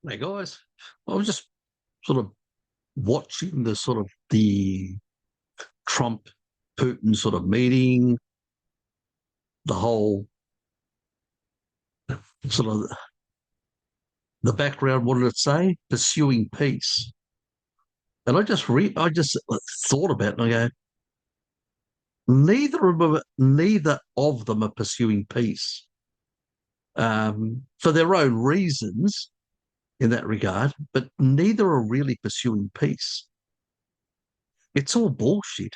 Hey guys, I was just sort of watching the Trump Putin sort of meeting, the whole sort of the background. What did it say? Pursuing peace. And I just thought about it and I go, neither of them are pursuing peace for their own reasons in that regard, but neither are really pursuing peace. It's all bullshit.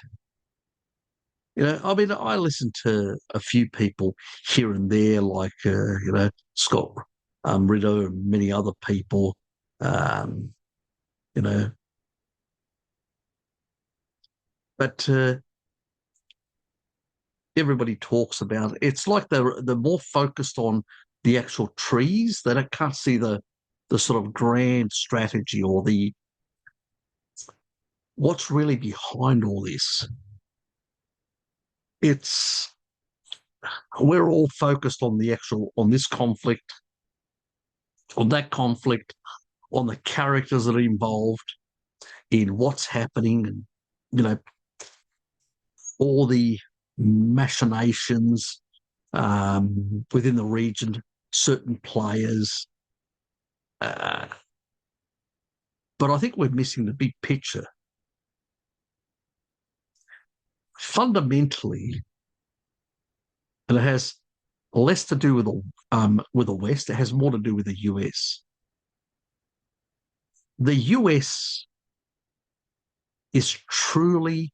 I mean, I listen to a few people here and there, like Scott Ritter and many other people. Um, you know, but everybody talks about it. It's like they're more focused on the actual trees. They can't see the sort of grand strategy or the what's really behind all this. It's We're all focused on on this conflict, on that conflict, on the characters that are involved in what's happening, and you know all the machinations within the region, certain players. Uh, but I think we're missing the big picture. Fundamentally, and it has less to do with the West. It has more to do with the US. The US is truly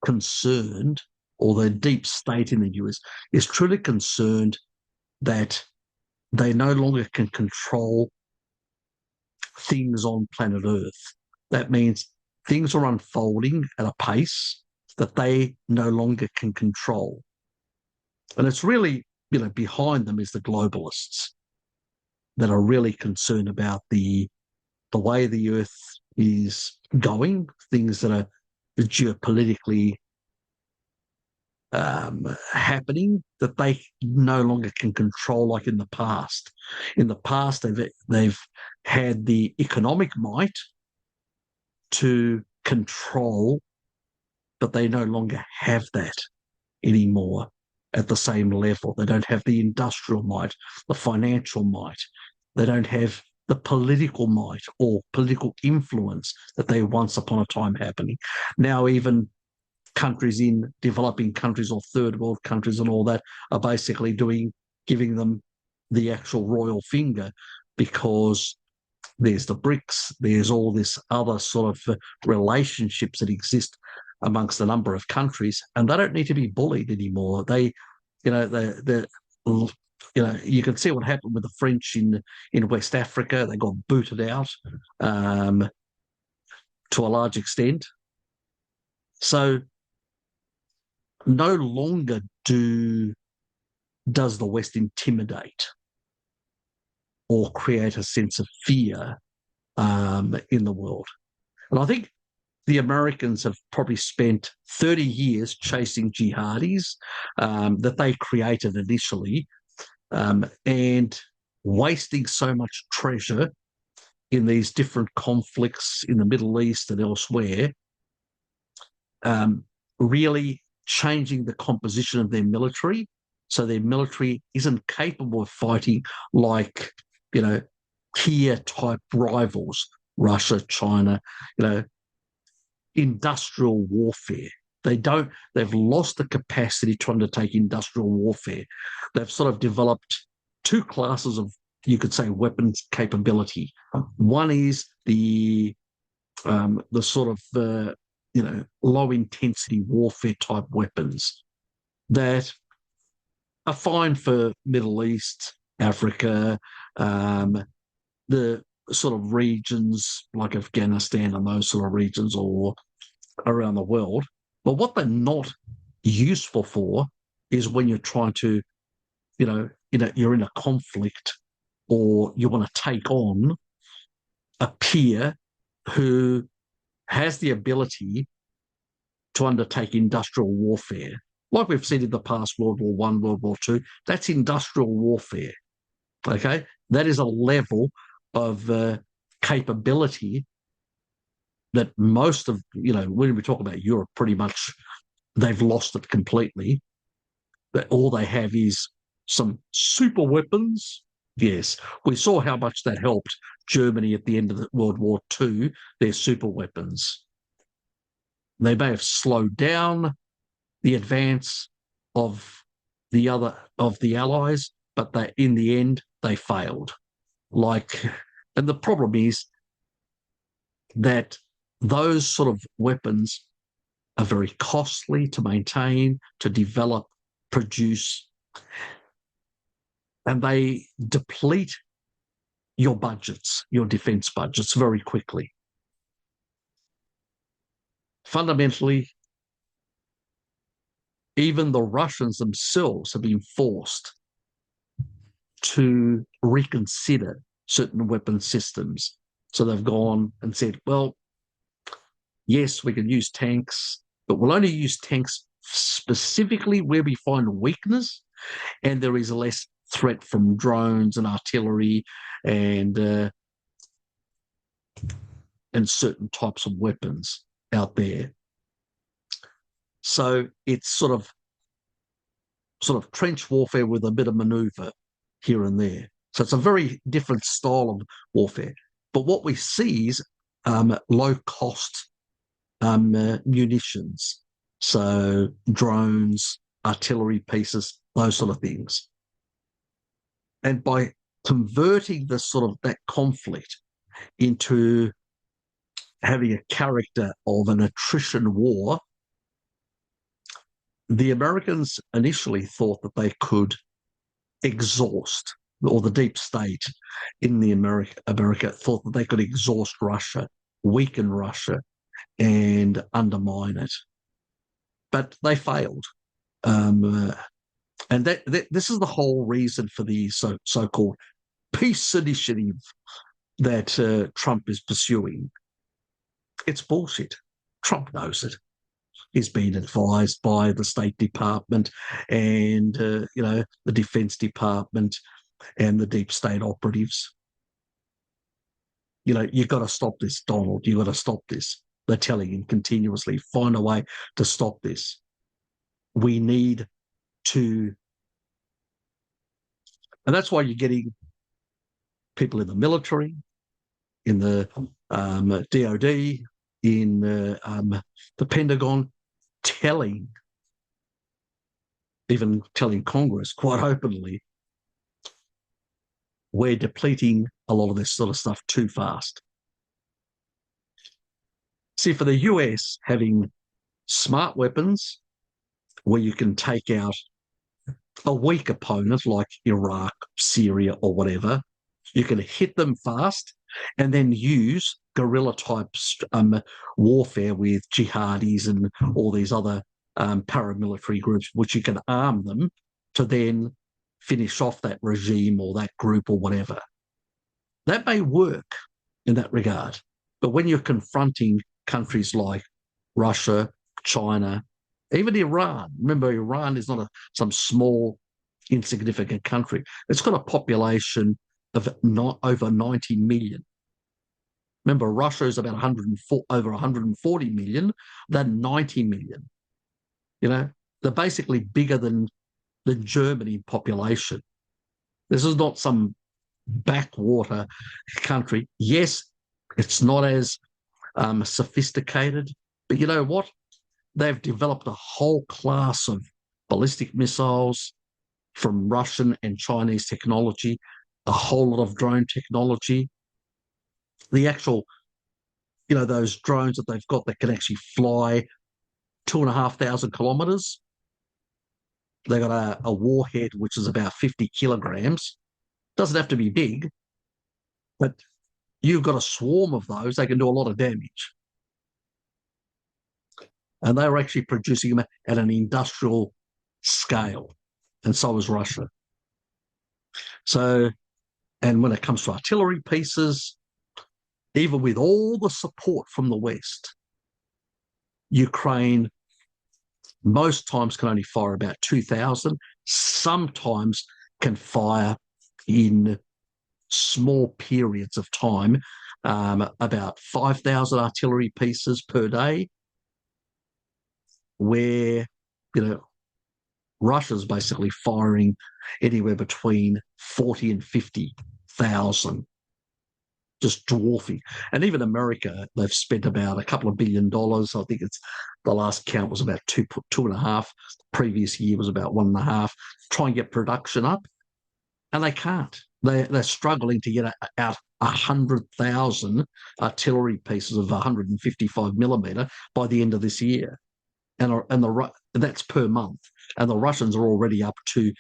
concerned, or the deep state in the US is truly concerned that they no longer can control things on planet Earth. That means things are unfolding at a pace that they no longer can control. And it's really, behind them is the globalists that are really concerned about the way the Earth is going, things that are geopolitically happening that they no longer can control like in the past. In the past, they've had the economic might to control, but they no longer have that anymore at the same level. They don't have the industrial might, the financial might. They don't have the political might or political influence that they once upon a time happening. Now even countries in developing countries or third world countries and all that are basically giving them the actual royal finger, because there's the BRICS, there's all this other sort of relationships that exist amongst a number of countries, and they don't need to be bullied anymore. You can see what happened with the French in West Africa. They got booted out to a large extent. So no longer does the West intimidate or create a sense of fear in the world. And I think the Americans have probably spent 30 years chasing jihadis that they created initially, and wasting so much treasure in these different conflicts in the Middle East and elsewhere, really changing the composition of their military, so their military isn't capable of fighting like, peer type rivals, Russia, China, industrial warfare. They've lost the capacity to undertake industrial warfare. They've sort of developed two classes of, you could say, weapons capability. One is the sort of low intensity warfare type weapons that are fine for Middle East, Africa, the sort of regions like Afghanistan and those sort of regions, or around the world. But what they're not useful for is when you're trying to, you're in a conflict or you want to take on a peer who has the ability to undertake industrial warfare, like we've seen in the past, World War One, World War Two. That's industrial warfare. Okay, that is a level of capability that most of, when we talk about Europe, pretty much they've lost it completely. That all they have is some super weapons. Yes, we saw how much that helped Germany at the end of the World War II, their super weapons. They may have slowed down the advance of the Allies, but in the end they failed. And the problem is that those sort of weapons are very costly to maintain, to develop, produce, and they deplete your budgets, your defense budgets, very quickly. Fundamentally, even the Russians themselves have been forced to reconsider certain weapon systems. So they've gone and said, well, yes, we can use tanks, but we'll only use tanks specifically where we find weakness and there is less threat from drones and artillery and certain types of weapons out there. So it's sort of trench warfare with a bit of maneuver here and there. So it's a very different style of warfare. But what we see is low-cost munitions, so drones, artillery pieces, those sort of things. And by converting that conflict into having a character of an attrition war, the Americans initially thought that they could exhaust, or the deep state in America thought that they could exhaust Russia, weaken Russia, and undermine it. But they failed. And this is the whole reason for the so-called peace initiative that Trump is pursuing. It's bullshit. Trump knows it. He's been advised by the State Department and, the Defense Department and the deep state operatives. You've got to stop this, Donald. You've got to stop this. They're telling him continuously, find a way to stop this. We need to... And that's why you're getting people in the military, in the DOD, in the Pentagon, telling Congress quite openly, we're depleting a lot of this sort of stuff too fast. See, for the US, having smart weapons where you can take out a weak opponent like Iraq, Syria, or whatever, you can hit them fast and then use guerrilla-type warfare with jihadis and all these other paramilitary groups, which you can arm them to then finish off that regime or that group or whatever. That may work in that regard. But when you're confronting countries like Russia, China, even Iran, remember Iran is not some small, insignificant country. It's got a population of over 90 million. Remember, Russia is about over 140 million. They're 90 million. They're basically bigger than Germany population. This is not some backwater country. Yes, it's not as sophisticated, but you know what? They've developed a whole class of ballistic missiles from Russian and Chinese technology, a whole lot of drone technology. The actual, those drones that they've got that can actually fly 2,500 kilometers. They got a warhead which is about 50 kilograms. Doesn't have to be big, but you've got a swarm of those. They can do a lot of damage. And they were actually producing them at an industrial scale, and so is Russia. So, and when it comes to artillery pieces, even with all the support from the West, Ukraine most times can only fire about 2,000, sometimes can fire in small periods of time, about 5,000 artillery pieces per day, where, Russia's basically firing anywhere between 40 and 50,000, just dwarfing. And even America, they've spent about $2 billion. I think the last count was about two and a half. The previous year was about 1.5. Try and get production up, and they can't. They're struggling to get out 100,000 artillery pieces of 155 millimeter by the end of this year, and that's per month. And the Russians are already up to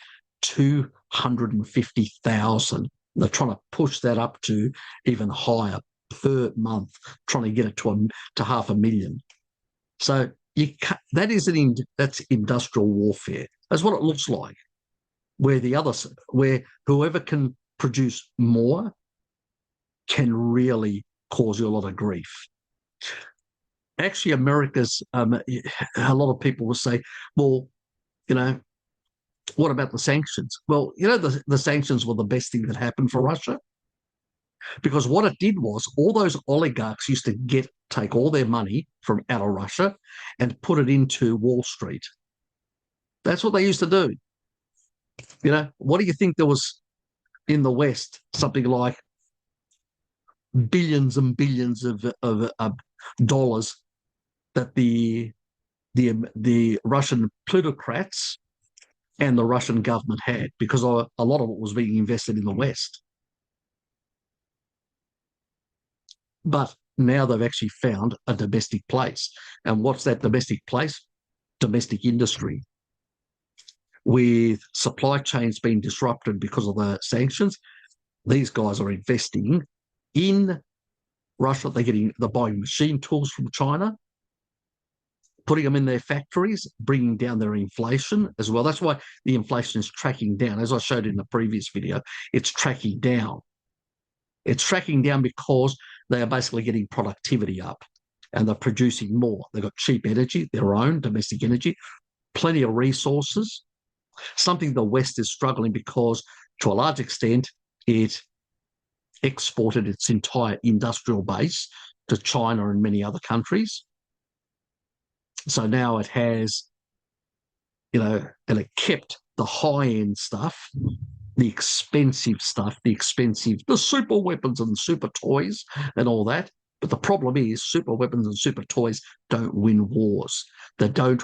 250,000. They're trying to push that up to even higher per month, trying to get it to 500,000. So that's industrial warfare. That's what it looks like. Where whoever can produce more can really cause you a lot of grief. Actually, America's a lot of people will say, well, what about the sanctions? Well, the sanctions were the best thing that happened for Russia, because what it did was all those oligarchs used to take all their money from out of Russia and put it into Wall Street. That's what they used to do. What do you think there was in the West? Something like billions and billions of dollars that the Russian plutocrats and the Russian government had, because a lot of it was being invested in the West. But now they've actually found a domestic place. And what's that domestic place? Domestic industry. With supply chains being disrupted because of the sanctions, these guys are investing in Russia. They're buying machine tools from China, putting them in their factories, bringing down their inflation as well. That's why the inflation is tracking down. As I showed in the previous video, it's tracking down. It's tracking down because they are basically getting productivity up and they're producing more. They've got cheap energy, their own domestic energy, plenty of resources, something the West is struggling because, to a large extent, it exported its entire industrial base to China and many other countries. So now it has, and it kept the high-end stuff, the expensive stuff, the super weapons and super toys and all that. But the problem is super weapons and super toys don't win wars. They don't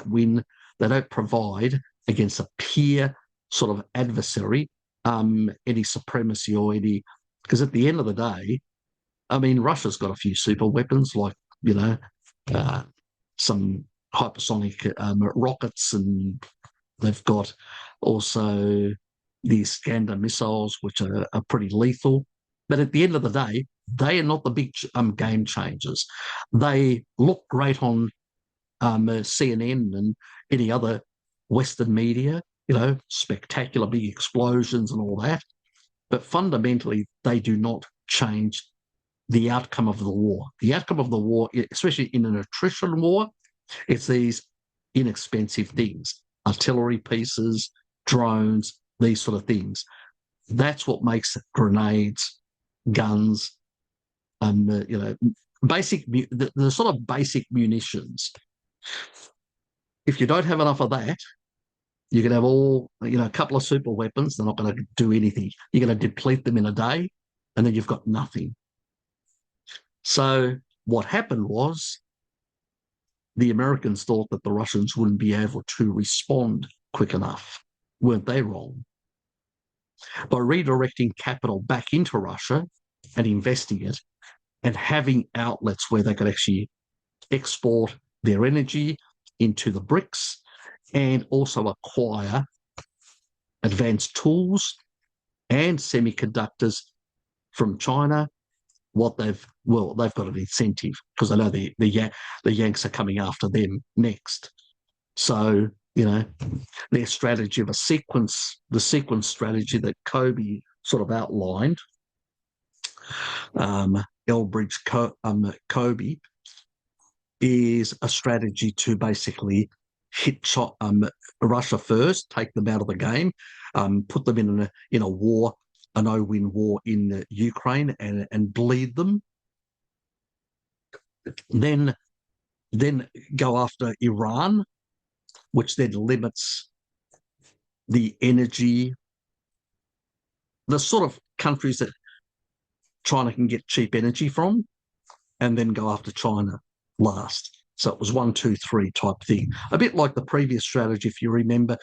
provide against a peer sort of adversary any supremacy or any, because at the end of the day, Russia's got a few super weapons like, some hypersonic rockets, and they've got also the Iskander missiles, which are pretty lethal. But at the end of the day, they are not the big game changers. They look great on CNN and any other Western media, spectacular big explosions and all that. But fundamentally, they do not change the outcome of the war. The outcome of the war, especially in an attrition war, it's these inexpensive things, artillery pieces, drones, these sort of things. That's what makes grenades, guns, the sort of basic munitions. If you don't have enough of that, you can have a couple of super weapons. They're not going to do anything. You're going to deplete them in a day, and then you've got nothing. So what happened was the Americans thought that the Russians wouldn't be able to respond quick enough. Weren't they wrong? By redirecting capital back into Russia and investing it and having outlets where they could actually export their energy into the BRICS and also acquire advanced tools and semiconductors from China, they've got an incentive because they know the Yanks are coming after them next. So, their strategy of the sequence strategy that Kobe sort of outlined, Elbridge Kobe, is a strategy to basically hit Russia first, take them out of the game, put them in a war a no-win war in Ukraine and bleed them. Then go after Iran, which then limits the energy, the sort of countries that China can get cheap energy from, and then go after China last. So it was 1, 2, 3 type thing. A bit like the previous strategy, if you remember,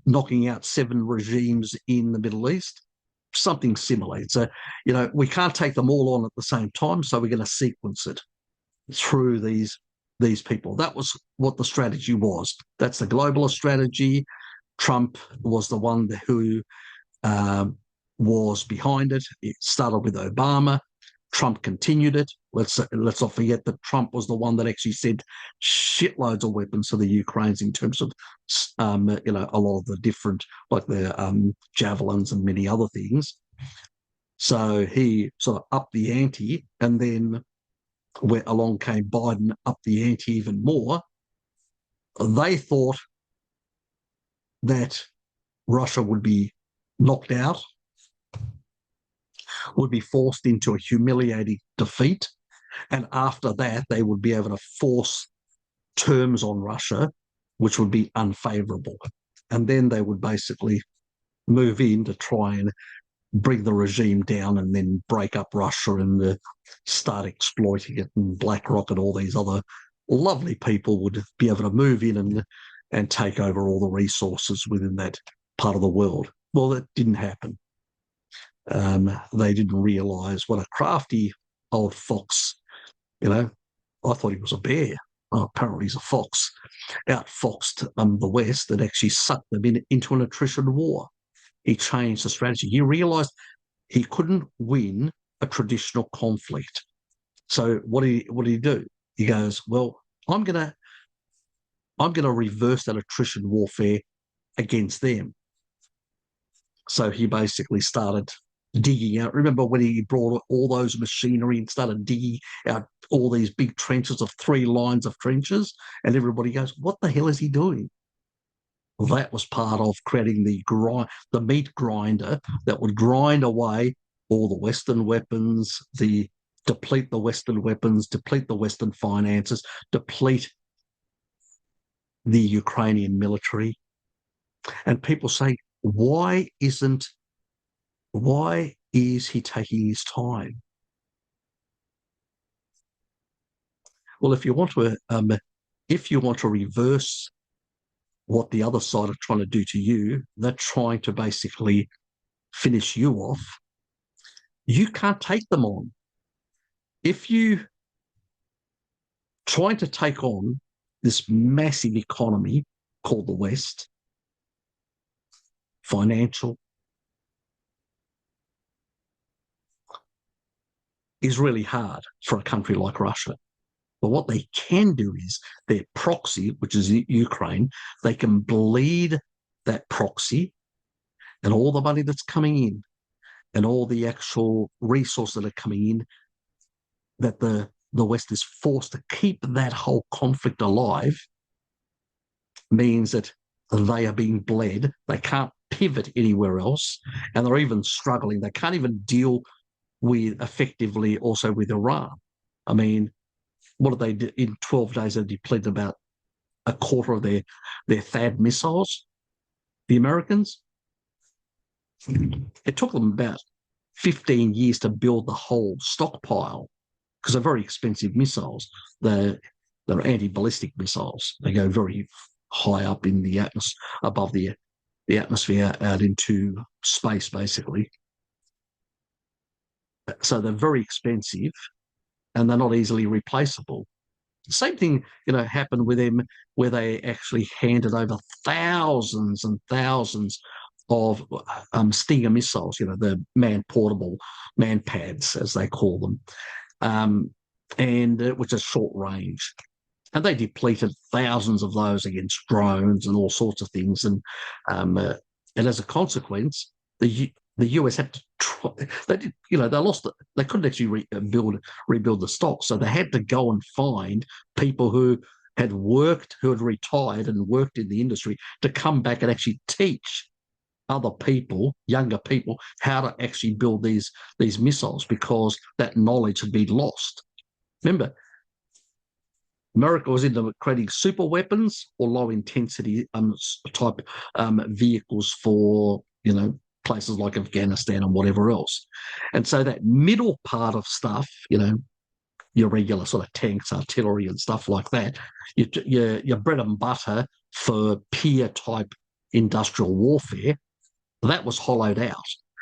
knocking out 7 regimes in the Middle East. Something similar. So, we can't take them all on at the same time, so we're going to sequence it through these people. That was what the strategy was. That's the globalist strategy. Trump was the one who was behind it. It started with Obama. Trump continued it. Let's not forget that Trump was the one that actually sent shitloads of weapons to the Ukrainians in terms of, a lot of the different, like the javelins and many other things. So he sort of upped the ante, and then when along came Biden, upped the ante even more. They thought that Russia would be knocked out, would be forced into a humiliating defeat. And after that, they would be able to force terms on Russia, which would be unfavorable. And then they would basically move in to try and bring the regime down and then break up Russia and start exploiting it. And BlackRock and all these other lovely people would be able to move in and take over all the resources within that part of the world. Well, that didn't happen. They didn't realise what a crafty old fox, I thought he was a bear. Oh, apparently he's a fox. Outfoxed the West and actually sucked them into an attrition war. He changed the strategy. He realised he couldn't win a traditional conflict. So what did he do? He goes, well, I'm gonna reverse that attrition warfare against them. So he basically started digging out. Remember when he brought all those machinery and started digging out all these big trenches of 3 lines of trenches, and everybody goes, what the hell is he doing? Well, that was part of creating the meat grinder that would grind away all the Western weapons, deplete the Western weapons, deplete the Western finances, deplete the Ukrainian military. And people say, why is he taking his time? Well, if you want to reverse what the other side are trying to do to you, they're trying to basically finish you off. You can't take them on. If you trying to take on this massive economy called the West, financial, is really hard for a country like Russia. But what they can do is their proxy, which is Ukraine, they can bleed that proxy and all the money that's coming in and all the actual resources that are coming in, that the West is forced to keep that whole conflict alive, means that they are being bled. They can't pivot anywhere else, and they're even struggling. They can't even deal with effectively also with Iran. I mean, what did they do? In 12 days, they depleted about a quarter of their THAAD missiles, the Americans. It took them about 15 years to build the whole stockpile because they're very expensive missiles. They're anti-ballistic missiles. They go very high up in the atmosphere, above the atmosphere, out into space, basically. So they're very expensive and they're not easily replaceable. Same thing, happened with them where they actually handed over thousands and thousands of Stinger missiles, the man-portable, man-pads, as they call them, which are short range. And they depleted thousands of those against drones and all sorts of things. And as a consequence, the US had to try. They did, they lost it. They couldn't actually rebuild the stock, so they had to go and find people who had retired and worked in the industry to come back and actually teach other people, younger people, how to actually build these missiles because that knowledge had been lost. Remember, America was into creating super weapons or low intensity type vehicles for, places like Afghanistan and whatever else. And so that middle part of stuff, your regular sort of tanks, artillery and stuff like that, your bread and butter for peer type industrial warfare, that was hollowed out.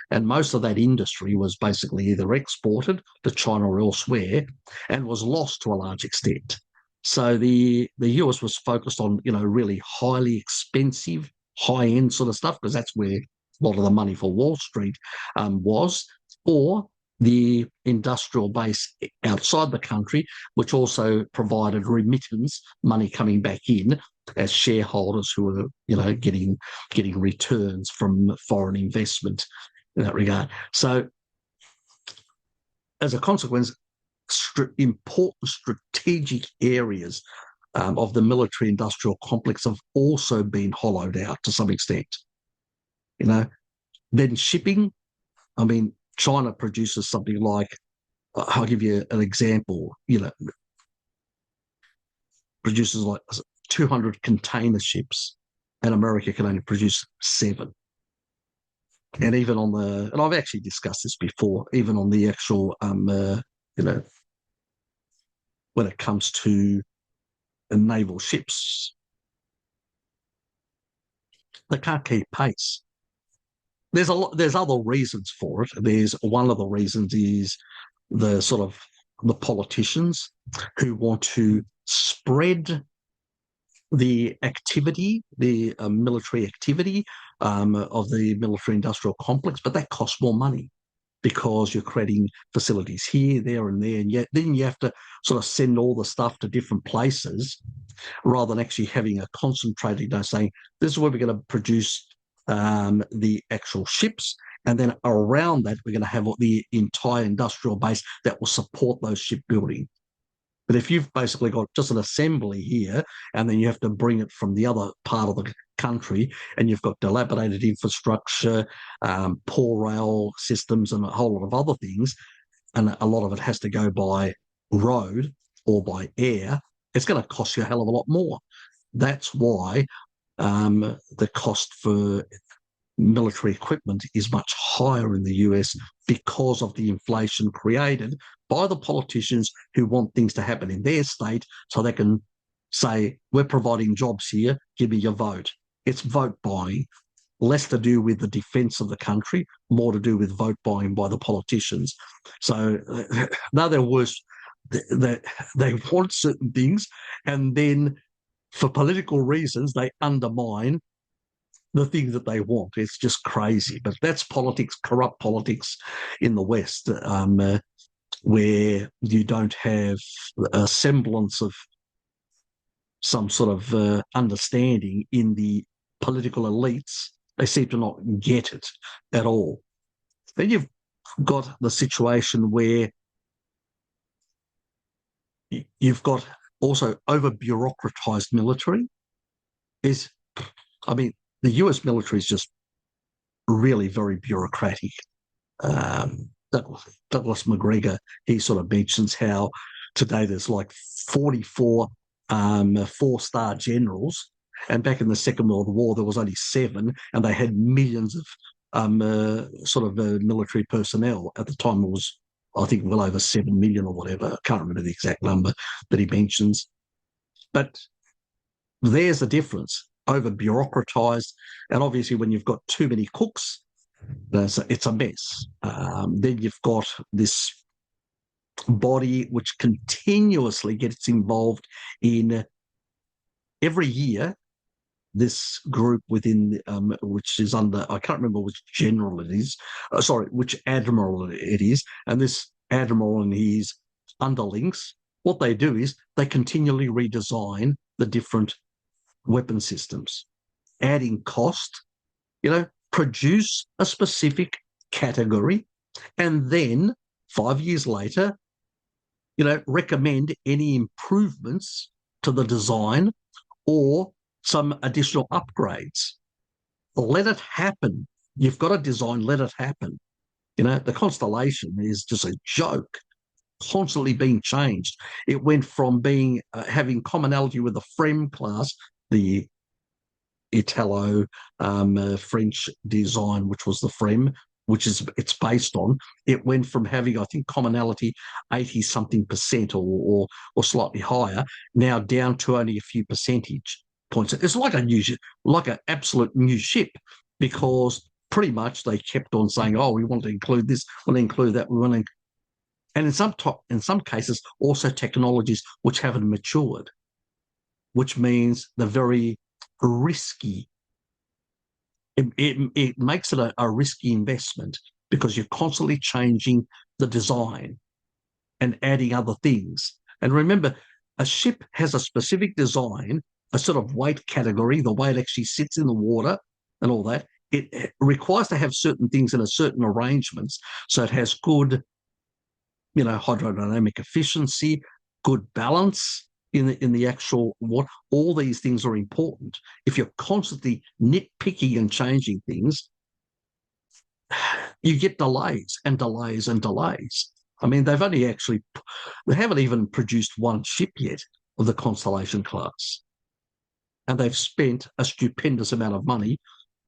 And most of that industry was basically either exported to China or elsewhere and was lost to a large extent. So the US was focused on, really highly expensive, high-end sort of stuff, because that's where a lot of the money for Wall Street was, or the industrial base outside the country, which also provided remittance money coming back in as shareholders who were, getting returns from foreign investment in that regard. So as a consequence, important strategic areas of the military industrial complex have also been hollowed out to some extent. Then shipping, China produces something like, I'll give you an example, produces like 200 container ships, and America can only produce 7. And even on and I've actually discussed this before, even on the actual, when it comes to naval ships, they can't keep pace. There's other reasons for it. There's one of the reasons is the sort of the politicians who want to spread the activity, the military activity of the military industrial complex, but that costs more money because you're creating facilities here, there, and there, and yet then you have to sort of send all the stuff to different places rather than actually having a concentrated, saying this is where we're going to produce the actual ships, and then around that we're going to have the entire industrial base that will support those shipbuilding. But if you've basically got just an assembly here and then you have to bring it from the other part of the country and you've got dilapidated infrastructure, poor rail systems and a whole lot of other things, and a lot of it has to go by road or by air, it's going to cost you a hell of a lot more. That's why the cost for military equipment is much higher in the US because of the inflation created by the politicians who want things to happen in their state so they can say, we're providing jobs here, give me your vote. It's vote buying, less to do with the defence of the country, more to do with vote buying by the politicians. So now they're worse. They want certain things, and then for political reasons, they undermine the things that they want. It's just crazy. But that's politics, corrupt politics in the West, where you don't have a semblance of some sort of understanding in the political elites. They seem to not get it at all. Then you've got the situation where you've got also over-bureaucratized military. The US military is just really very bureaucratic. Douglas McGregor, he sort of mentions how today there's like 44 4-star generals, and back in the Second World War there was only 7, and they had millions of military personnel. At the time it was, I think, well over 7 million or whatever. I can't remember the exact number that he mentions. But there's a difference. Over bureaucratized, and obviously when you've got too many cooks, it's a mess. Then you've got this body which continuously gets involved in every year. This group within which is under, I can't remember which general it is, which admiral it is, and this admiral and his underlings, what they do is they continually redesign the different weapon systems, adding cost, produce a specific category, and then 5 years later, recommend any improvements to the design or some additional upgrades. Let it happen You've got to design, let it happen. The constellation is just a joke, constantly being changed. It went from being having commonality with the FREM class, the Italo French design, which was the FREM, which is it's based on. It went from having, I think, commonality 80 something percent or slightly higher, now down to only a few percentage points. It's like like an absolute new ship, because pretty much they kept on saying, "Oh, we want to include this, we want to include that, we want to," and in some cases also technologies which haven't matured, which means they're very risky. It makes it a risky investment, because you're constantly changing the design and adding other things. And remember, a ship has a specific design, a sort of weight category, the way it actually sits in the water and all that. It requires to have certain things in a certain arrangements, so it has good, hydrodynamic efficiency, good balance in the actual what. All these things are important. If you're constantly nitpicking and changing things, you get delays and delays and delays. I mean, they haven't even produced one ship yet of the Constellation class. And they've spent a stupendous amount of money,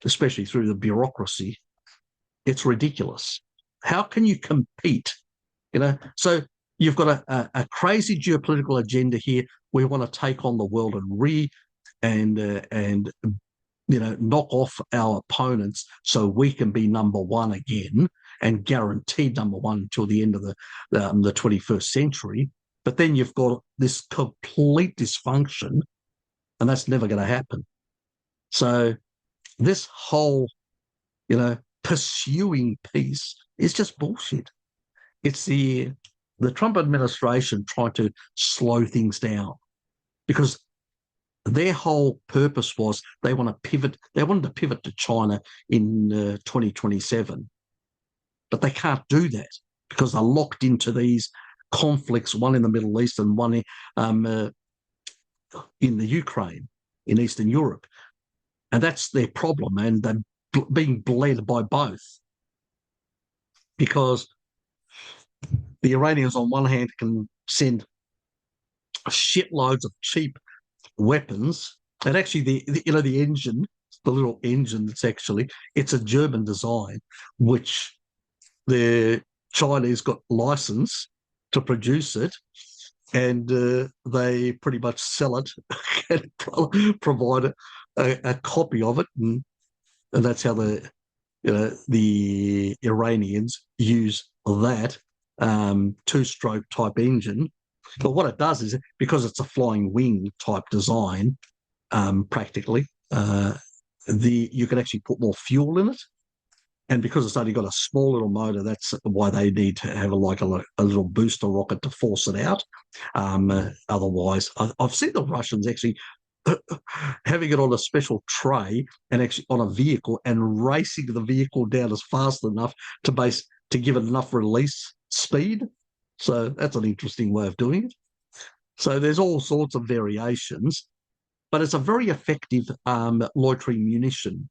especially through the bureaucracy. It's ridiculous. How can you compete? So you've got a crazy geopolitical agenda here. We want to take on the world and knock off our opponents so we can be number one again and guaranteed number one until the end of the 21st century. But then you've got this complete dysfunction, and that's never going to happen. So this whole, pursuing peace is just bullshit. It's the Trump administration trying to slow things down, because their whole purpose was they wanted to pivot to China in 2027. But they can't do that because they're locked into these conflicts, one in the Middle East and one in the Ukraine, in Eastern Europe. And that's their problem, and they're being bled by both, because the Iranians on one hand can send shitloads of cheap weapons, and actually the engine, the little engine, it's a German design, which the Chinese got license to produce it, and they pretty much sell it and provide a copy of it, and that's how the Iranians use that two-stroke type engine. But what it does is, because it's a flying wing type design, practically, you can actually put more fuel in it. And because it's only got a small little motor, that's why they need to have a little booster rocket to force it out. Otherwise, I've seen the Russians actually having it on a special tray and actually on a vehicle and racing the vehicle down as fast enough to give it enough release speed. So that's an interesting way of doing it. So there's all sorts of variations, but it's a very effective loitering munition.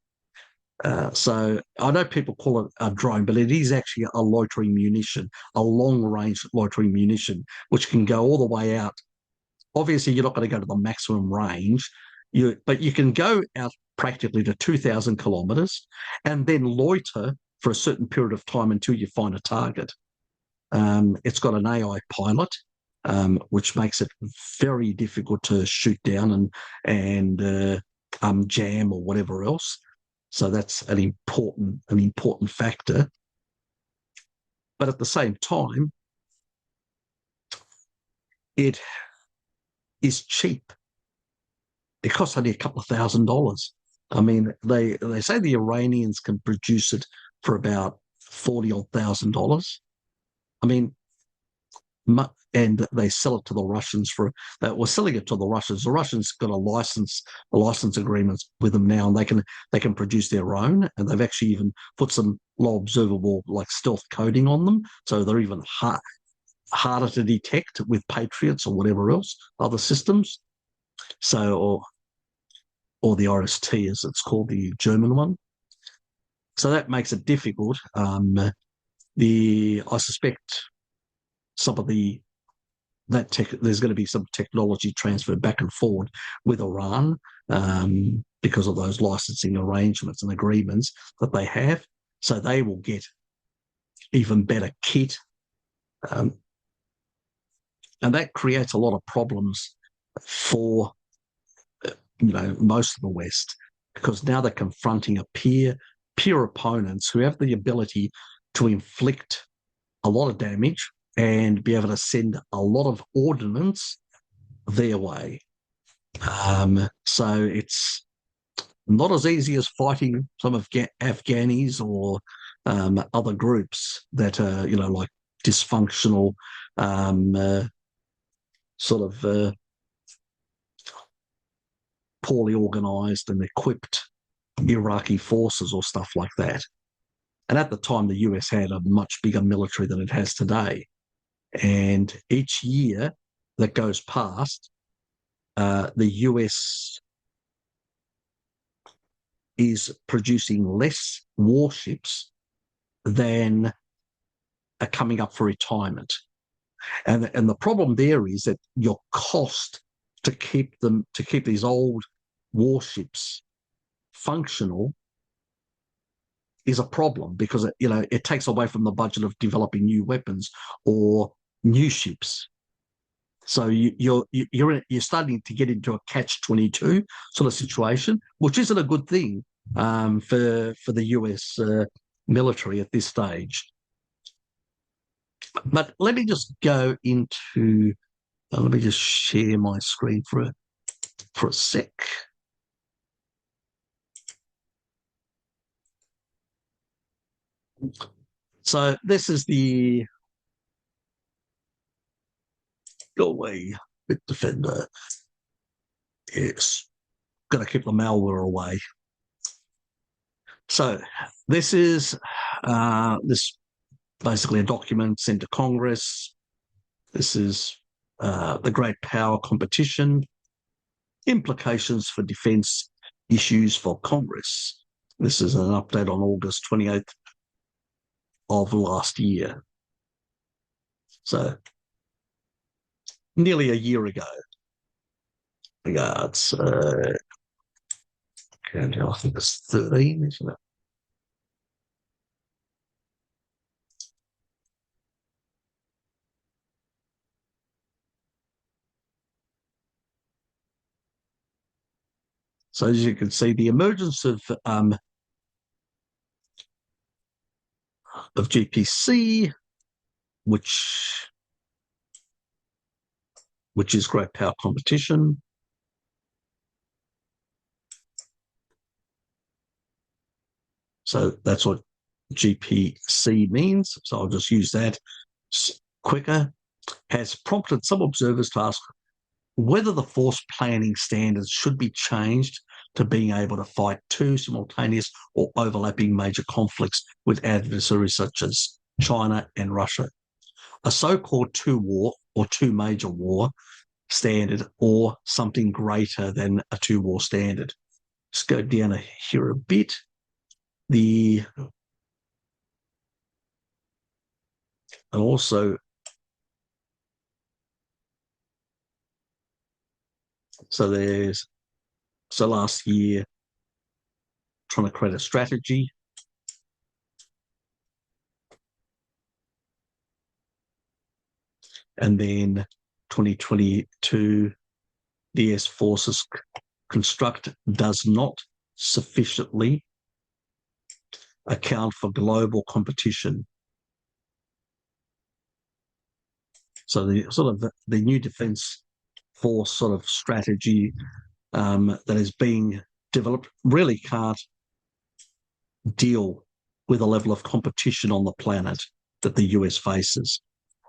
So I know people call it a drone, but it is actually a loitering munition, a long-range loitering munition, which can go all the way out. Obviously, you're not going to go to the maximum range, but you can go out practically to 2,000 kilometres and then loiter for a certain period of time until you find a target. It's got an AI pilot, which makes it very difficult to shoot down and jam or whatever else. So that's an important factor. But at the same time, it is cheap. It costs only a couple of $1,000s. I mean, they say the Iranians can produce it for about $40,000. I mean, and they sell it to the Russians we're selling it to the Russians. The Russians got a license agreement with them now, and they can produce their own, and they've actually even put some low observable stealth coding on them, so they're even harder to detect with Patriots or whatever else, other systems. So or the RST, as it's called, the German one. So that makes it difficult. I suspect some of there's going to be some technology transferred back and forward with Iran because of those licensing arrangements and agreements that they have. So they will get even better kit. And that creates a lot of problems for most of the West, because now they're confronting peer opponents who have the ability to inflict a lot of damage and be able to send a lot of ordnance their way. So it's not as easy as fighting some of Afghanis or other groups that are, like dysfunctional, sort of poorly organised and equipped Iraqi forces or stuff like that. And at the time, the US had a much bigger military than it has today. And each year that goes past, the US is producing less warships than are coming up for retirement. And the problem there is that your cost to keep these old warships functional is a problem, because it takes away from the budget of developing new weapons or new ships. So you're starting to get into a catch-22 sort of situation, which isn't a good thing for the US military at this stage. But let me just go into. Let me just share my screen for a sec. So this is the go away Bitdefender. Yes, got to keep the malware away. So this is this basically a document sent to Congress. This is the great power competition, implications for defence issues for Congress. This is an update on August 28th of last year. So nearly a year ago. Regards, I think it's 13, isn't it? So as you can see, the emergence of GPC, which is great power competition. So that's what GPC means. So I'll just use that quicker. Has prompted some observers to ask whether the force planning standards should be changed to being able to fight two simultaneous or overlapping major conflicts with adversaries such as China and Russia. A so-called two-war or two-major war standard, or something greater than a two-war standard. Let's go down here a bit. And also, so last year, trying to create a strategy. And then 2022, DS forces construct does not sufficiently account for global competition. So the new defence force sort of strategy that is being developed really can't deal with the level of competition on the planet that the US faces,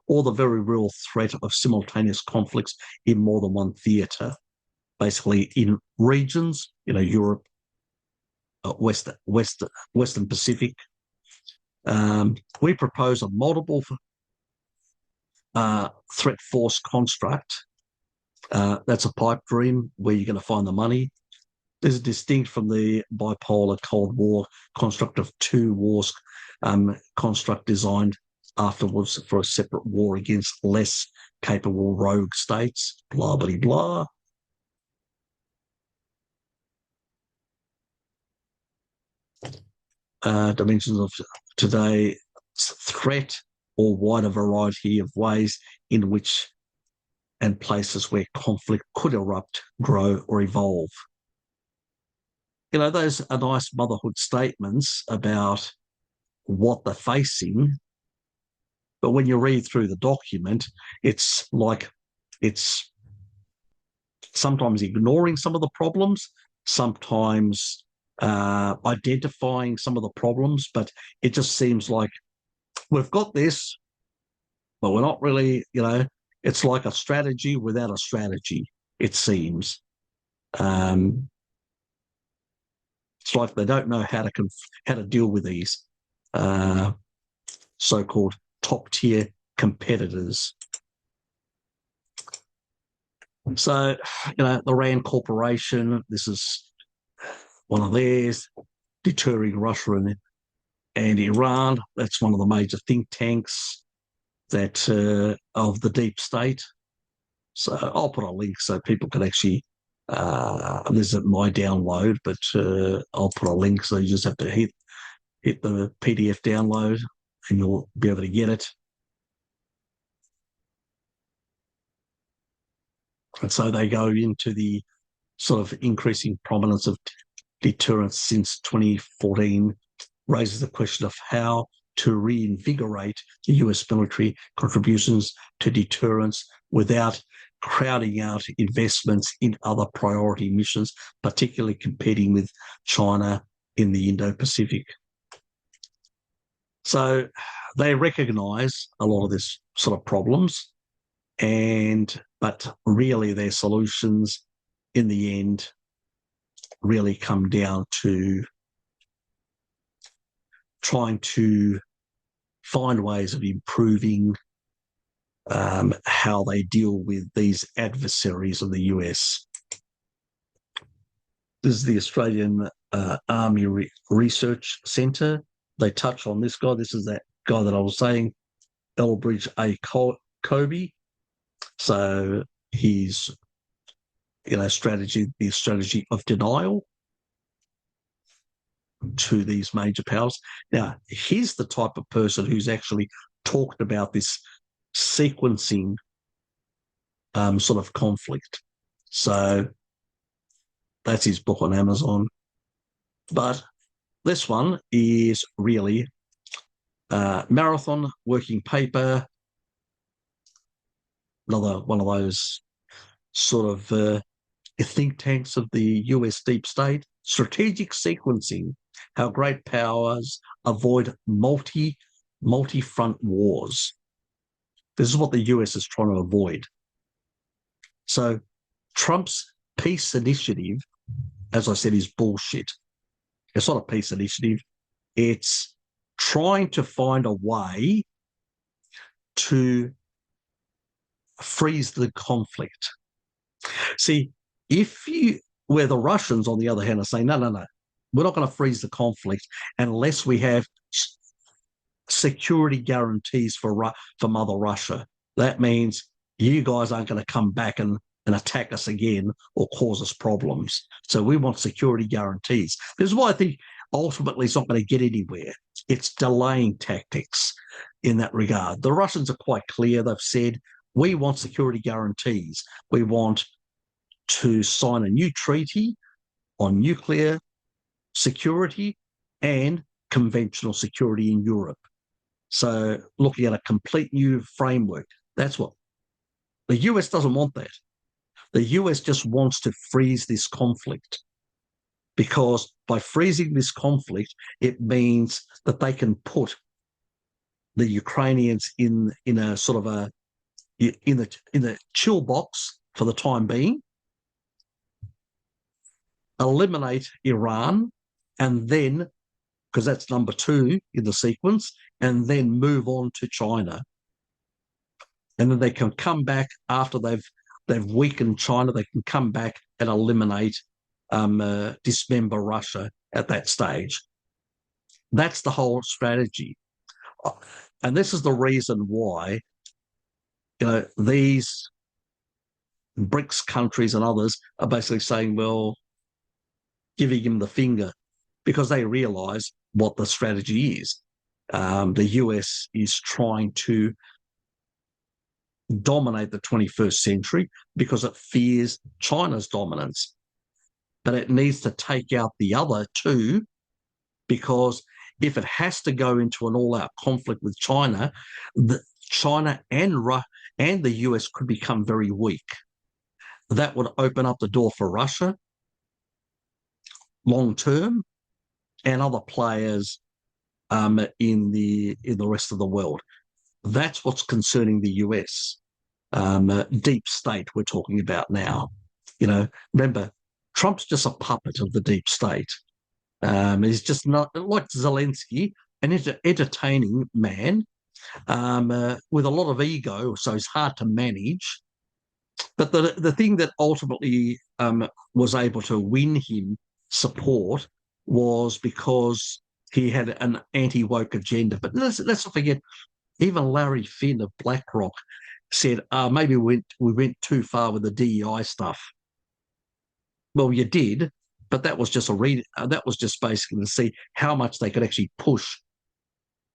or the very real threat of simultaneous conflicts in more than one theatre, basically in regions, Europe, Western Pacific. We propose a multiple threat force construct. That's a pipe dream. Where you're going to find the money. This is distinct from the bipolar Cold War construct of two wars construct designed afterwards for a separate war against less capable rogue states, blah, blah, blah. Dimensions of today, threat or wider variety of ways in which and places where conflict could erupt, grow, or evolve. You know, those are nice motherhood statements about what they're facing. But when you read through the document, it's like it's sometimes ignoring some of the problems, sometimes identifying some of the problems, but it just seems like we've got this, but we're not really, it's like a strategy without a strategy, it seems. It's like they don't know how to deal with these so-called top-tier competitors. So, the Rand Corporation, this is one of theirs, deterring Russia and Iran. That's one of the major think tanks that of the deep state. So I'll put a link so people can actually, this isn't my download, but I'll put a link so you just have to hit the PDF download and you'll be able to get it. And so they go into the sort of increasing prominence of deterrence since 2014, raises the question of how to reinvigorate the US military contributions to deterrence without crowding out investments in other priority missions, particularly competing with China in the Indo-Pacific. So they recognise a lot of this sort of problems, but really their solutions in the end really come down to trying to find ways of improving how they deal with these adversaries of the US. This is the Australian Army Research Centre. They touch on this guy. This is that guy that I was saying, Elbridge A. Kobe. So he's, the strategy of denial to these major powers. Now, he's the type of person who's actually talked about this sequencing sort of conflict. So that's his book on Amazon. But this one is really Marathon Working Paper, another one of those sort of think tanks of the US deep state. Strategic sequencing, how great powers avoid multi-front wars. This is what the US is trying to avoid. So Trump's peace initiative, as I said, is bullshit. It's not a peace initiative. It's trying to find a way to freeze the conflict. See, where the Russians, on the other hand, are saying, no, we're not going to freeze the conflict unless we have security guarantees for Mother Russia. That means you guys aren't going to come back and attack us again or cause us problems. So we want security guarantees. This is why I think ultimately it's not going to get anywhere. It's delaying tactics in that regard. The Russians are quite clear. They've said, we want security guarantees. We want to sign a new treaty on nuclear security and conventional security in Europe. So looking at a complete new framework, that's what the US doesn't want. That the US just wants to freeze this conflict, because by freezing this conflict, it means that they can put the Ukrainians in a sort of in the chill box for the time being, eliminate Iran, and then, because that's number 2 in the sequence, and then move on to China. And then they can come back after they've weakened China, they can come back and eliminate dismember Russia at that stage. That's the whole strategy. And this is the reason why, these BRICS countries and others are basically saying, well, giving him the finger, because they realise what the strategy is. The US is trying to dominate the 21st century because it fears China's dominance. But it needs to take out the other two, because if it has to go into an all-out conflict with China, China and the US could become very weak. That would open up the door for Russia long term and other players in the rest of the world. That's what's concerning the US. Deep state we're talking about now. Remember, Trump's just a puppet of the deep state. He's just not like Zelensky, an entertaining man with a lot of ego, so he's hard to manage. But the thing that ultimately was able to win him support was because he had an anti-woke agenda. But let's not forget, even Larry Finn of BlackRock said, maybe we went too far with the DEI stuff. Well, you did, but that was just that was just basically to see how much they could actually push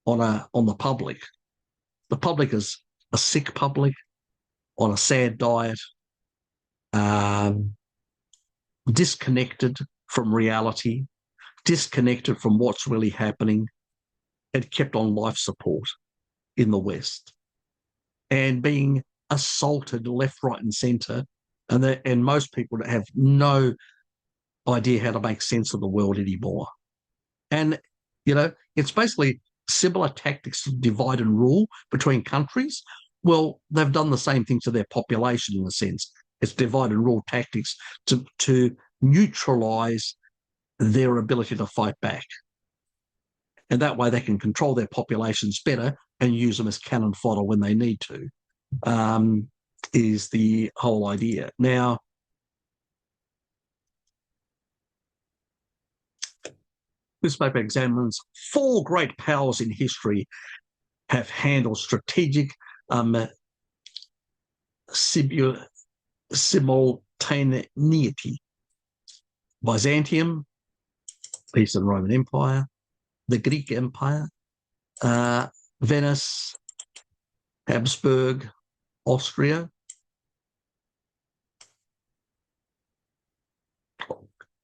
on the public. The public is a sick public on a sad diet, disconnected from reality, disconnected from what's really happening, and kept on life support in the West, and being assaulted left, right, and centre, and most people have no idea how to make sense of the world anymore. And it's basically similar tactics to divide and rule between countries. Well, they've done the same thing to their population in a sense. It's divide and rule tactics to neutralise their ability to fight back. And that way they can control their populations better and use them as cannon fodder when they need to, is the whole idea. Now, this paper examines 4 great powers in history have handled strategic simultaneity. Byzantium, Eastern Roman Empire, the Greek Empire, Venice, Habsburg, Austria,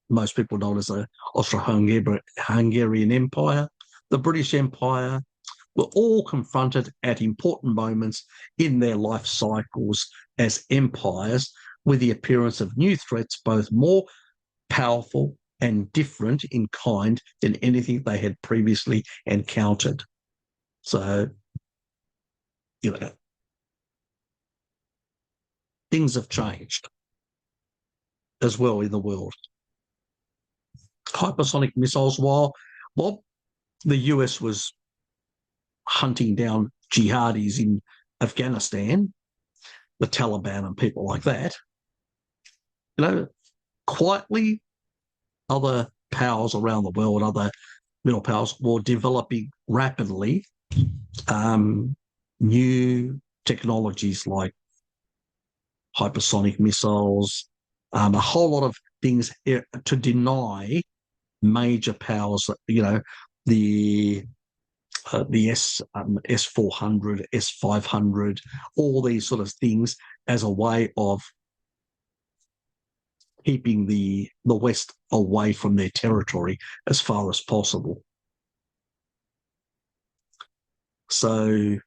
most people know it as the Austro-Hungarian Empire, the British Empire, were all confronted at important moments in their life cycles as empires with the appearance of new threats, both more powerful and different in kind than anything they had previously encountered. So, things have changed as well in the world. Hypersonic missiles, while the US was hunting down jihadis in Afghanistan, the Taliban and people like that, quietly other powers around the world, other middle powers, were developing rapidly new technologies like hypersonic missiles, a whole lot of things to deny major powers, the S-400, S-500, all these sort of things as a way of keeping the West away from their territory as far as possible. So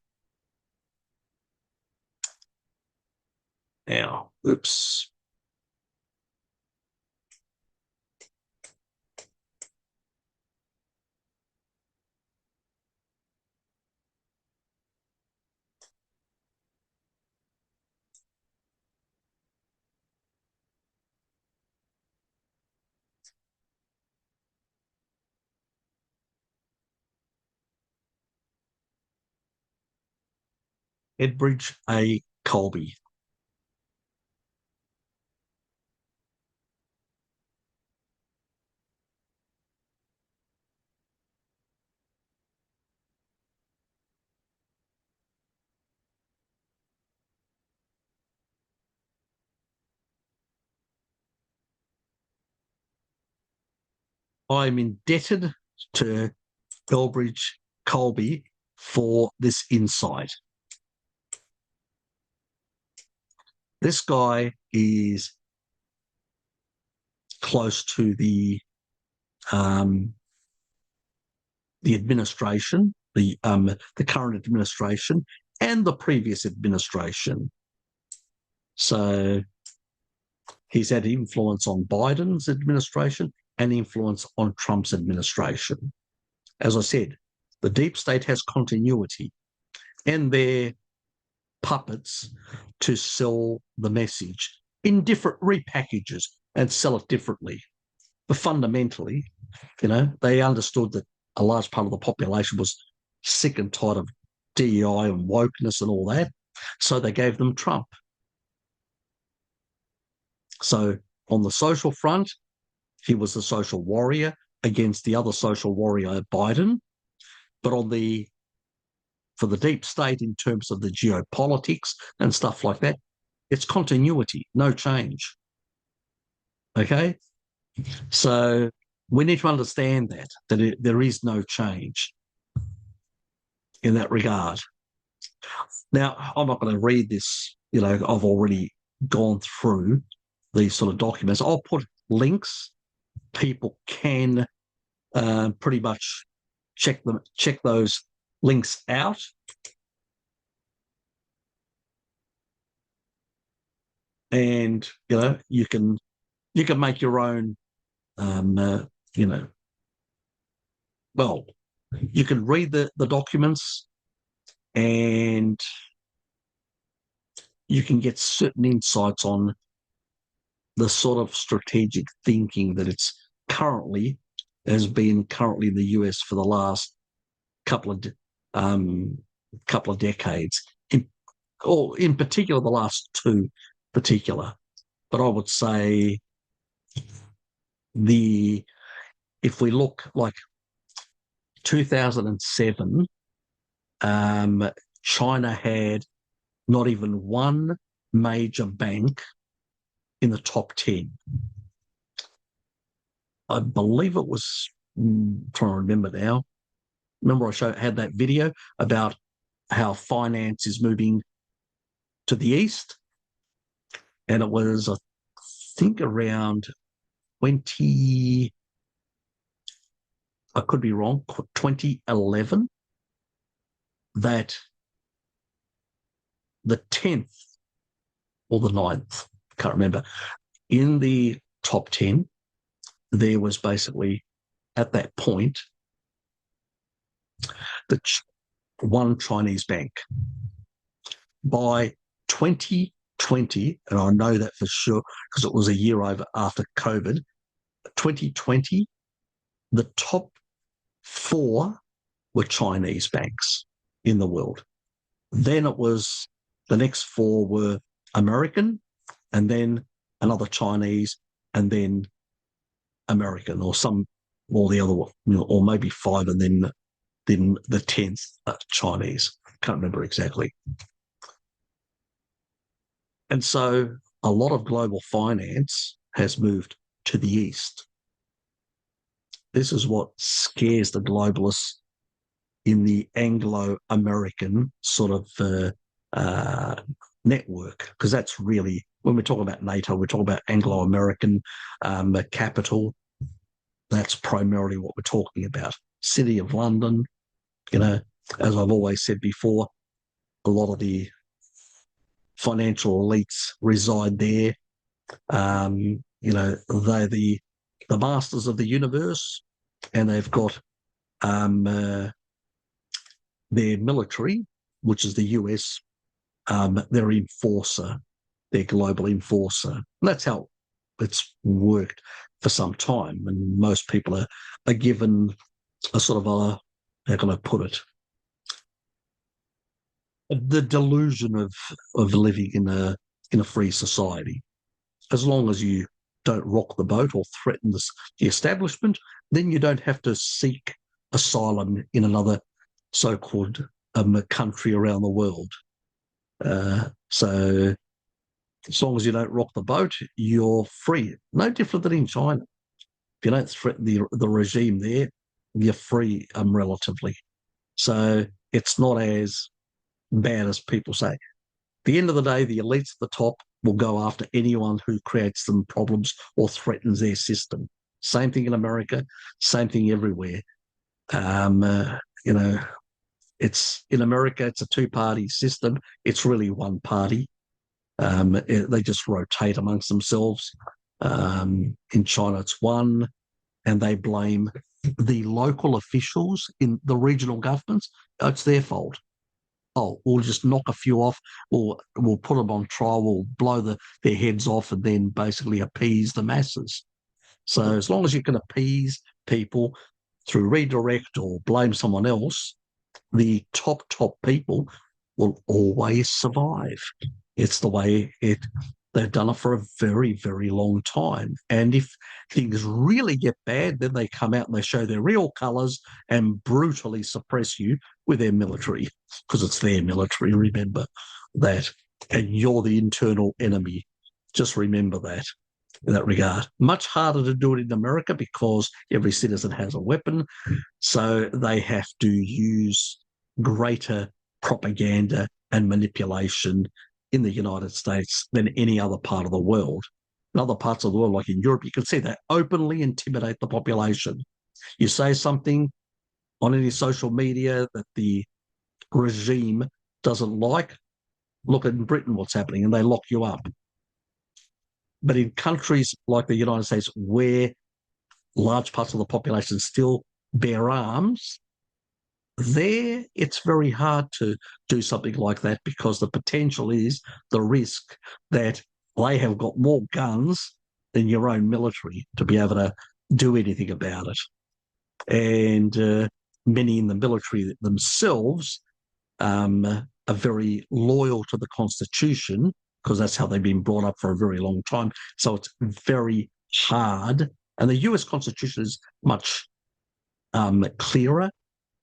now, oops. Edbridge A. Colby. I'm indebted to Elbridge Colby for this insight. This guy is close to the administration, the current administration, and the previous administration. So he's had influence on Biden's administration and influence on Trump's administration. As I said, the deep state has continuity, and they're puppets to sell the message in different repackages and sell it differently. But fundamentally, they understood that a large part of the population was sick and tired of DEI and wokeness and all that. So they gave them Trump. So on the social front, he was the social warrior against the other social warrior, Biden. But for the deep state, in terms of the geopolitics and stuff like that, it's continuity, no change. Okay? So we need to understand that there is no change in that regard. Now, I'm not going to read this. I've already gone through these sort of documents. I'll put links. People can pretty much check those links out. And you can make your own well, you can read the documents, and you can get certain insights on the sort of strategic thinking that has been currently in the US for the last couple of decades, in particular the last two particular. But I would say if we look like 2007, China had not even one major bank in the top 10. I believe it was, trying to remember now. Remember I had that video about how finance is moving to the east? And it was, I think, around 20, I could be wrong, 2011, that the 10th or the 9th, can't remember, in the top 10, there was basically, at that point, one Chinese bank. By 2020, and I know that for sure because it was a year after COVID, 2020, the top 4 were Chinese banks in the world. Then the next 4 were American, and then another Chinese, and then American, or the other one, or maybe 5, and then the 10th Chinese. Can't remember exactly. And so a lot of global finance has moved to the east. This is what scares the globalists in the Anglo-American sort of network, because that's really, when we're talking about NATO, we're talking about Anglo-American capital. That's primarily what we're talking about. City of London, as I've always said before, a lot of the financial elites reside there. They're the masters of the universe, and they've got their military, which is the US, their enforcer, their global enforcer. And that's how it's worked for some time. And most people are given a sort of how can I put it? The delusion of living in a free society. As long as you don't rock the boat or threaten the establishment, then you don't have to seek asylum in another so-called country around the world. So as long as you don't rock the boat, you're free. No different than in China. If you don't threaten the regime there, you're free relatively. So it's not as bad as people say. At the end of the day, the elites at the top will go after anyone who creates them problems or threatens their system. Same thing in America, same thing everywhere. You know, it's in America, it's a two-party system. It's really one party. They just rotate amongst themselves. In China, it's one, and they blame the local officials in the regional governments. It's their fault. Oh, we'll just knock a few off. We'll put them on trial. We'll blow their heads off, and then basically appease the masses. So as long as you can appease people through redirect or blame someone else, the top people will always survive. It's the way they've done it for a very, very long time. And if things really get bad, then they come out and they show their real colours and brutally suppress you with their military, because it's their military, remember that. And you're the internal enemy. Just remember that in that regard. Much harder to do it in America because every citizen has a weapon, so they have to use greater propaganda and manipulation in the United States than any other part of the world. In other parts of the world, like in Europe, you can see they openly intimidate the population. You say something on any social media that the regime doesn't like, look at in Britain what's happening, and they lock you up. But in countries like the United States, where large parts of the population still bear arms, there it's very hard to do something like that, because the potential is the risk that they have got more guns than your own military to be able to do anything about it. And many in the military themselves are very loyal to the Constitution, because that's how they've been brought up for a very long time. So it's very hard. And the US Constitution is much clearer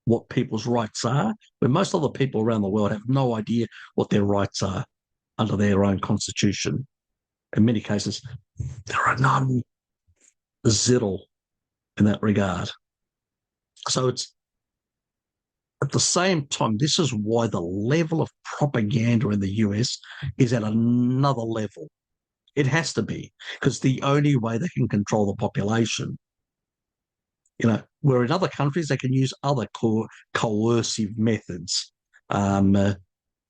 what people's rights are, but most other people around the world have no idea what their rights are under their own constitution. In many cases, there are none, zero in that regard. So it's at the same time, this is why the level of propaganda in the US is at another level. It has to be, because the only way they can control the population. Where in other countries they can use other coercive methods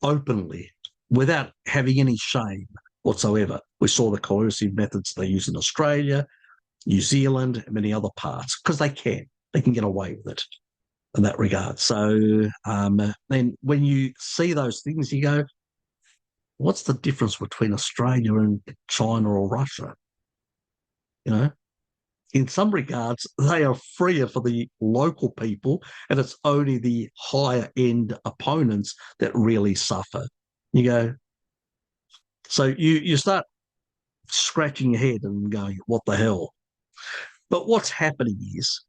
openly without having any shame whatsoever. We saw the coercive methods they use in Australia, New Zealand, and many other parts, because they can get away with it in that regard. So then when you see those things, you go, what's the difference between Australia and China or Russia? In some regards, they are freer for the local people, and it's only the higher end opponents that really suffer. You go, so you start scratching your head and going, what the hell? But what's happening is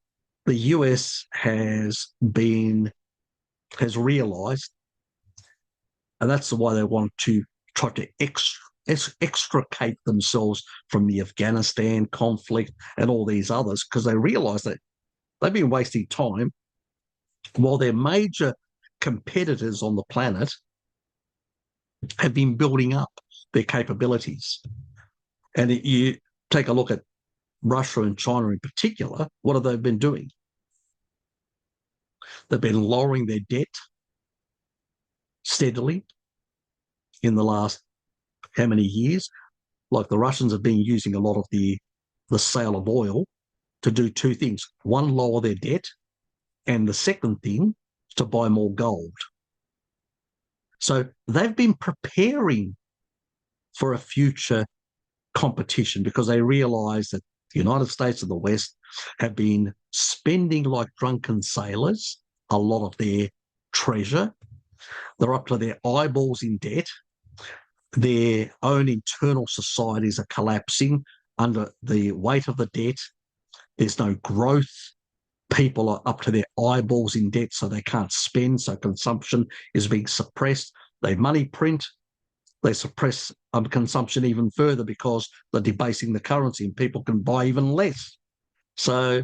the US has realised, and that's why they want to try to extricate themselves from the Afghanistan conflict and all these others, because they realise that they've been wasting time while their major competitors on the planet have been building up their capabilities. And you take a look at Russia and China in particular, what have they been doing? They've been lowering their debt steadily in the last how many years? Like the Russians have been using a lot of the sale of oil to do two things. One, lower their debt, and the second thing, to buy more gold. So they've been preparing for a future competition, because they realise that the United States and the West have been spending like drunken sailors a lot of their treasure. They're up to their eyeballs in debt. Their own internal societies are collapsing under the weight of the debt. There's no growth. People are up to their eyeballs in debt, so they can't spend, so consumption is being suppressed. They money print. They suppress consumption even further, because they're debasing the currency and people can buy even less. So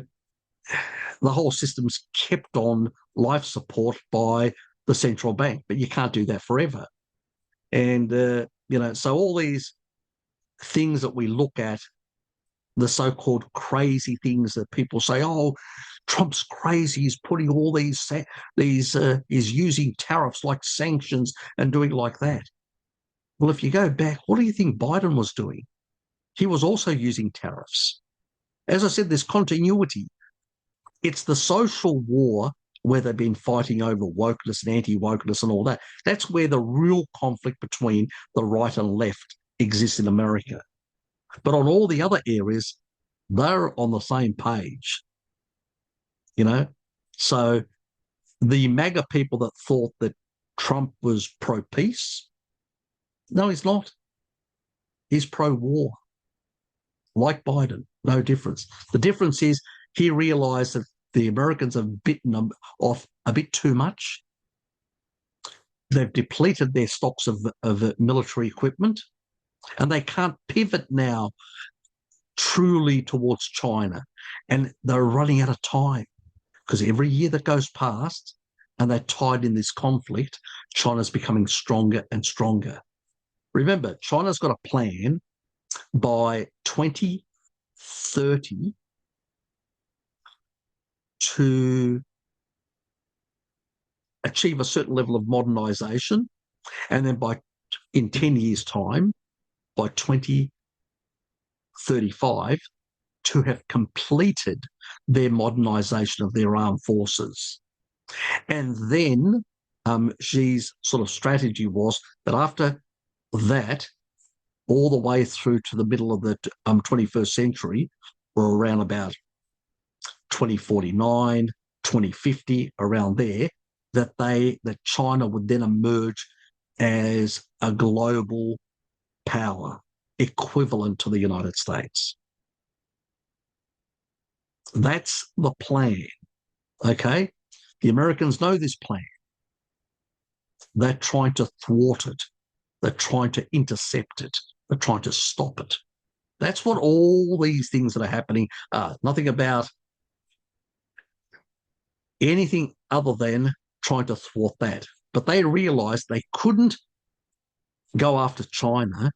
the whole system's kept on life support by the central bank, but you can't do that forever. And, so all these things that we look at, the so-called crazy things that people say, oh, Trump's crazy, he's putting all he's using tariffs like sanctions and doing like that. Well, if you go back, what do you think Biden was doing? He was also using tariffs. As I said, there's continuity. It's the social war where they've been fighting over wokeness and anti-wokeness and all that. That's where the real conflict between the right and left exists in America. But on all the other areas, they're on the same page, you know? So the MAGA people that thought that Trump was pro-peace, no, he's not. He's pro-war, like Biden, no difference. The difference is he realised that the Americans have bitten them off a bit too much. They've depleted their stocks of military equipment, and they can't pivot now truly towards China. And they're running out of time because every year that goes past and they're tied in this conflict, China's becoming stronger and stronger. Remember, China's got a plan by 2030 to achieve a certain level of modernization, and then in 10 years' time, by 2035, to have completed their modernization of their armed forces. And then Xi's sort of strategy was that after that, all the way through to the middle of the 21st century, or around about 2049, 2050, around there, that China would then emerge as a global power equivalent to the United States. That's the plan, okay? The Americans know this plan. They're trying to thwart it. They're trying to intercept it. They're trying to stop it. That's what all these things that are happening are. Nothing about anything other than trying to thwart that. But they realized they couldn't go after China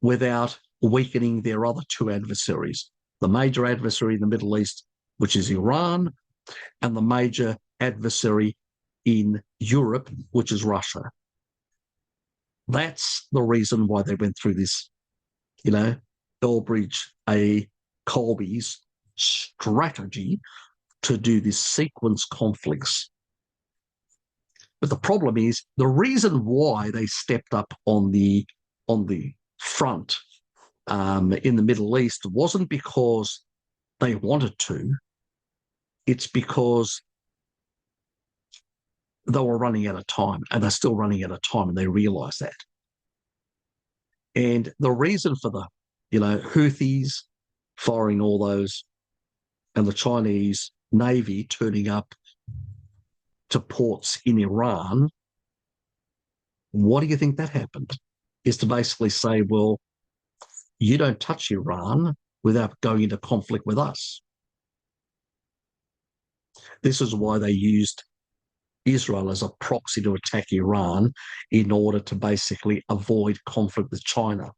without weakening their other two adversaries, the major adversary in the Middle East, which is Iran, and the major adversary in Europe, which is Russia. That's the reason why they went through this, Elbridge A. Colby's strategy to do this sequence conflicts. But the problem is the reason why they stepped up on the front in the Middle East wasn't because they wanted to. It's because they were running out of time, and they're still running out of time, and they realise that. And the reason for the, Houthis firing all those and the Chinese Navy turning up to ports in Iran, what do you think that happened? Is to basically say, well, you don't touch Iran without going into conflict with us. This is why they used Israel as a proxy to attack Iran in order to basically avoid conflict with China.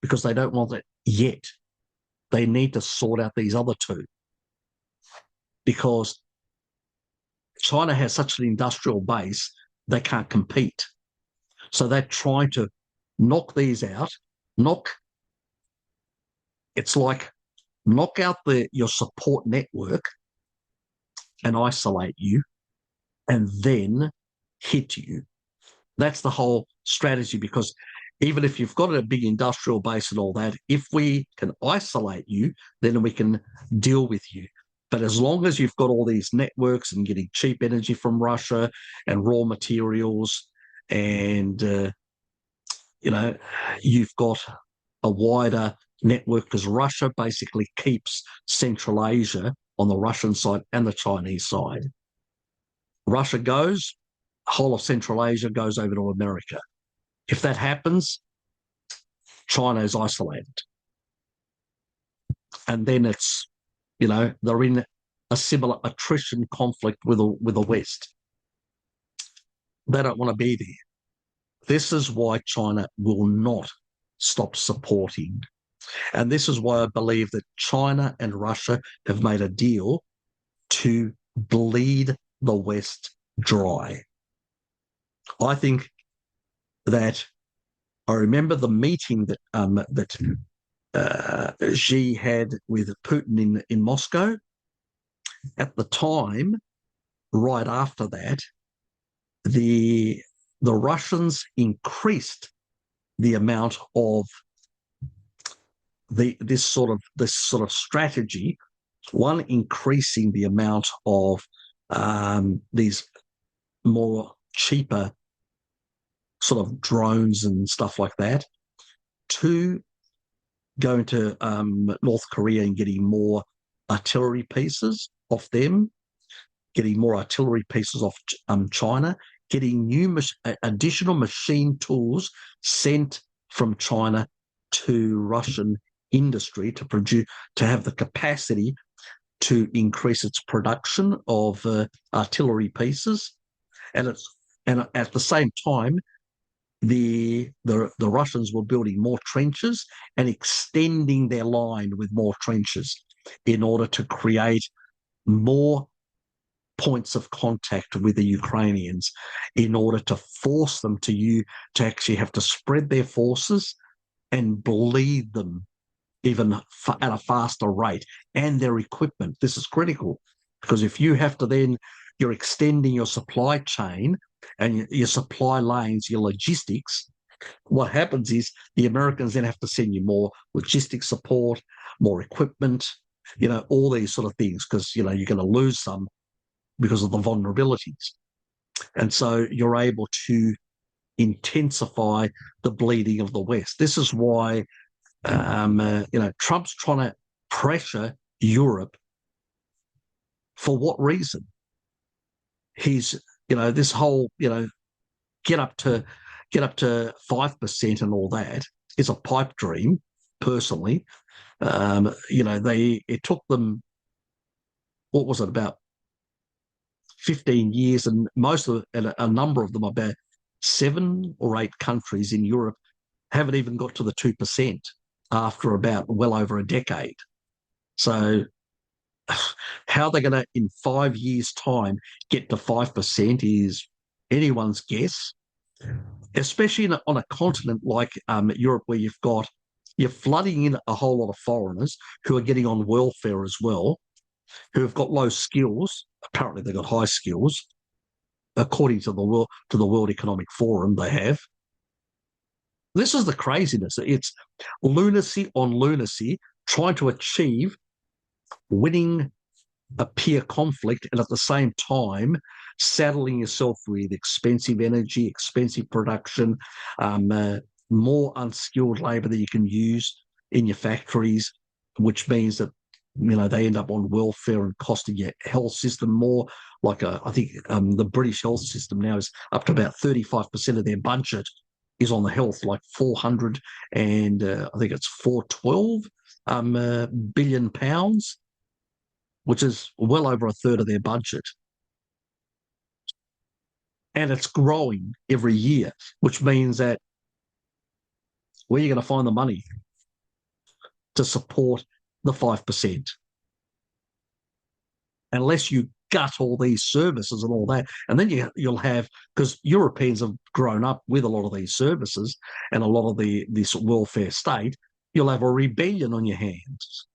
Because they don't want it yet. They need to sort out these other two. Because China has such an industrial base, they can't compete. So they're trying to knock these out, it's like knock out your support network and isolate you, and then hit you. That's the whole strategy, because even if you've got a big industrial base and all that, if we can isolate you, then we can deal with you. But as long as you've got all these networks and getting cheap energy from Russia and raw materials, and, you've got a wider network, because Russia basically keeps Central Asia on the Russian side and the Chinese side. Russia goes, whole of Central Asia goes over to America. If that happens, China is isolated. and then it's, they're in a similar attrition conflict with the West. They don't want to be there. This is why China will not stop supporting. And this is why I believe that China and Russia have made a deal to bleed the West dry. I think that I remember the meeting that Xi had with Putin in Moscow. At the time, right after that, the Russians increased the amount of this sort of strategy. One, increasing the amount of these more cheaper sort of drones and stuff like that. Two, going to North Korea and getting more artillery pieces off them, getting more artillery pieces off China, getting new additional machine tools sent from China to Russian industry to have the capacity to increase its production of artillery pieces, and at the same time, the Russians were building more trenches and extending their line with more trenches in order to create more points of contact with the Ukrainians, in order to force them to actually have to spread their forces and bleed them even at a faster rate, and their equipment. This is critical, because if you have to then, you're extending your supply chain and your supply lanes, your logistics, what happens is the Americans then have to send you more logistics support, more equipment, all these sort of things, because, you're going to lose some because of the vulnerabilities. And so you're able to intensify the bleeding of the West. This is why Trump's trying to pressure Europe. For what reason? He's, this whole, get up to 5% and all that is a pipe dream, personally. It took them, what was it, about 15 years, and a number of them, about 7 or 8 countries in Europe, haven't even got to the 2% after about well over a decade. So how they're going to, in 5 years' time, get to 5% is anyone's guess, especially on a continent like Europe, where you're flooding in a whole lot of foreigners who are getting on welfare as well, who have got low skills. Apparently they've got high skills, according to the World Economic Forum. They have. This is the craziness. It's lunacy on lunacy, trying to achieve winning a peer conflict, and at the same time saddling yourself with expensive energy, expensive production, more unskilled labour that you can use in your factories, which means that they end up on welfare and costing your health system more. Like I think the British health system now is up to about 35% of their budget is on the health, like 400 and I think it's 412 billion pounds, which is well over a third of their budget. And it's growing every year, which means that where are you going to find the money to support the 5%? Unless you gut all these services and all that. And then you'll have, because Europeans have grown up with a lot of these services and a lot of this welfare state, you'll have a rebellion on your hands.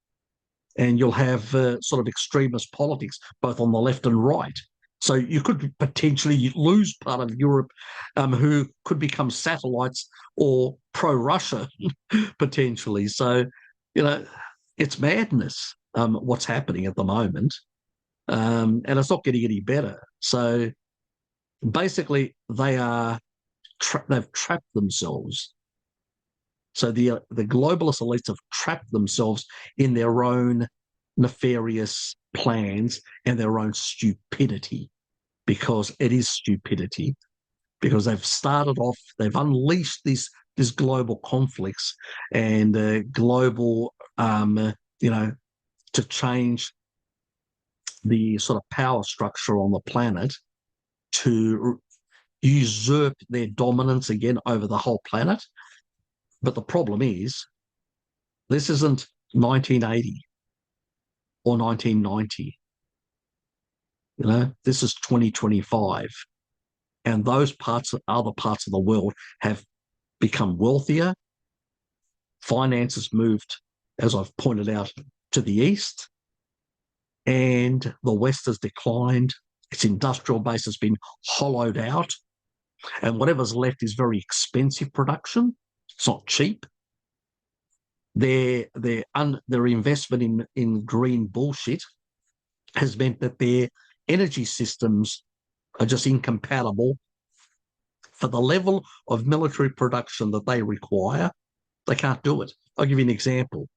And you'll have sort of extremist politics, both on the left and right. So you could potentially lose part of Europe, who could become satellites or pro-Russia, potentially. So, it's madness, what's happening at the moment. And it's not getting any better. So basically they've trapped themselves. So the globalist elites have trapped themselves in their own nefarious plans and their own stupidity, because it is stupidity, because they've unleashed these global conflicts and global to change the sort of power structure on the planet to usurp their dominance again over the whole planet. But the problem is, this isn't 1980 or 1990. This is 2025. And those other parts of the world have become wealthier. Finance has moved, as I've pointed out, to the east. And the West has declined. Its industrial base has been hollowed out. And whatever's left is very expensive production. It's not cheap. Their investment in green bullshit has meant that their energy systems are just incompatible for the level of military production that they require. They can't do it. I'll give you an example.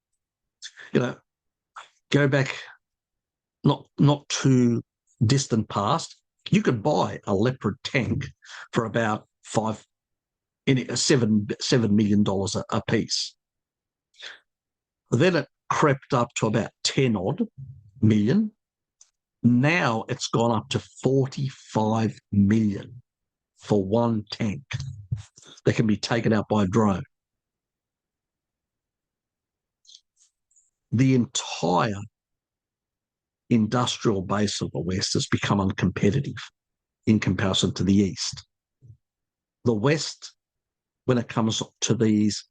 Go back not too distant past, you could buy a Leopard tank for about $7 million a piece. Then it crept up to about 10 odd million. Now it's gone up to 45 million for one tank that can be taken out by a drone. The entire industrial base of the West has become uncompetitive in comparison to the East. The West, when it comes to these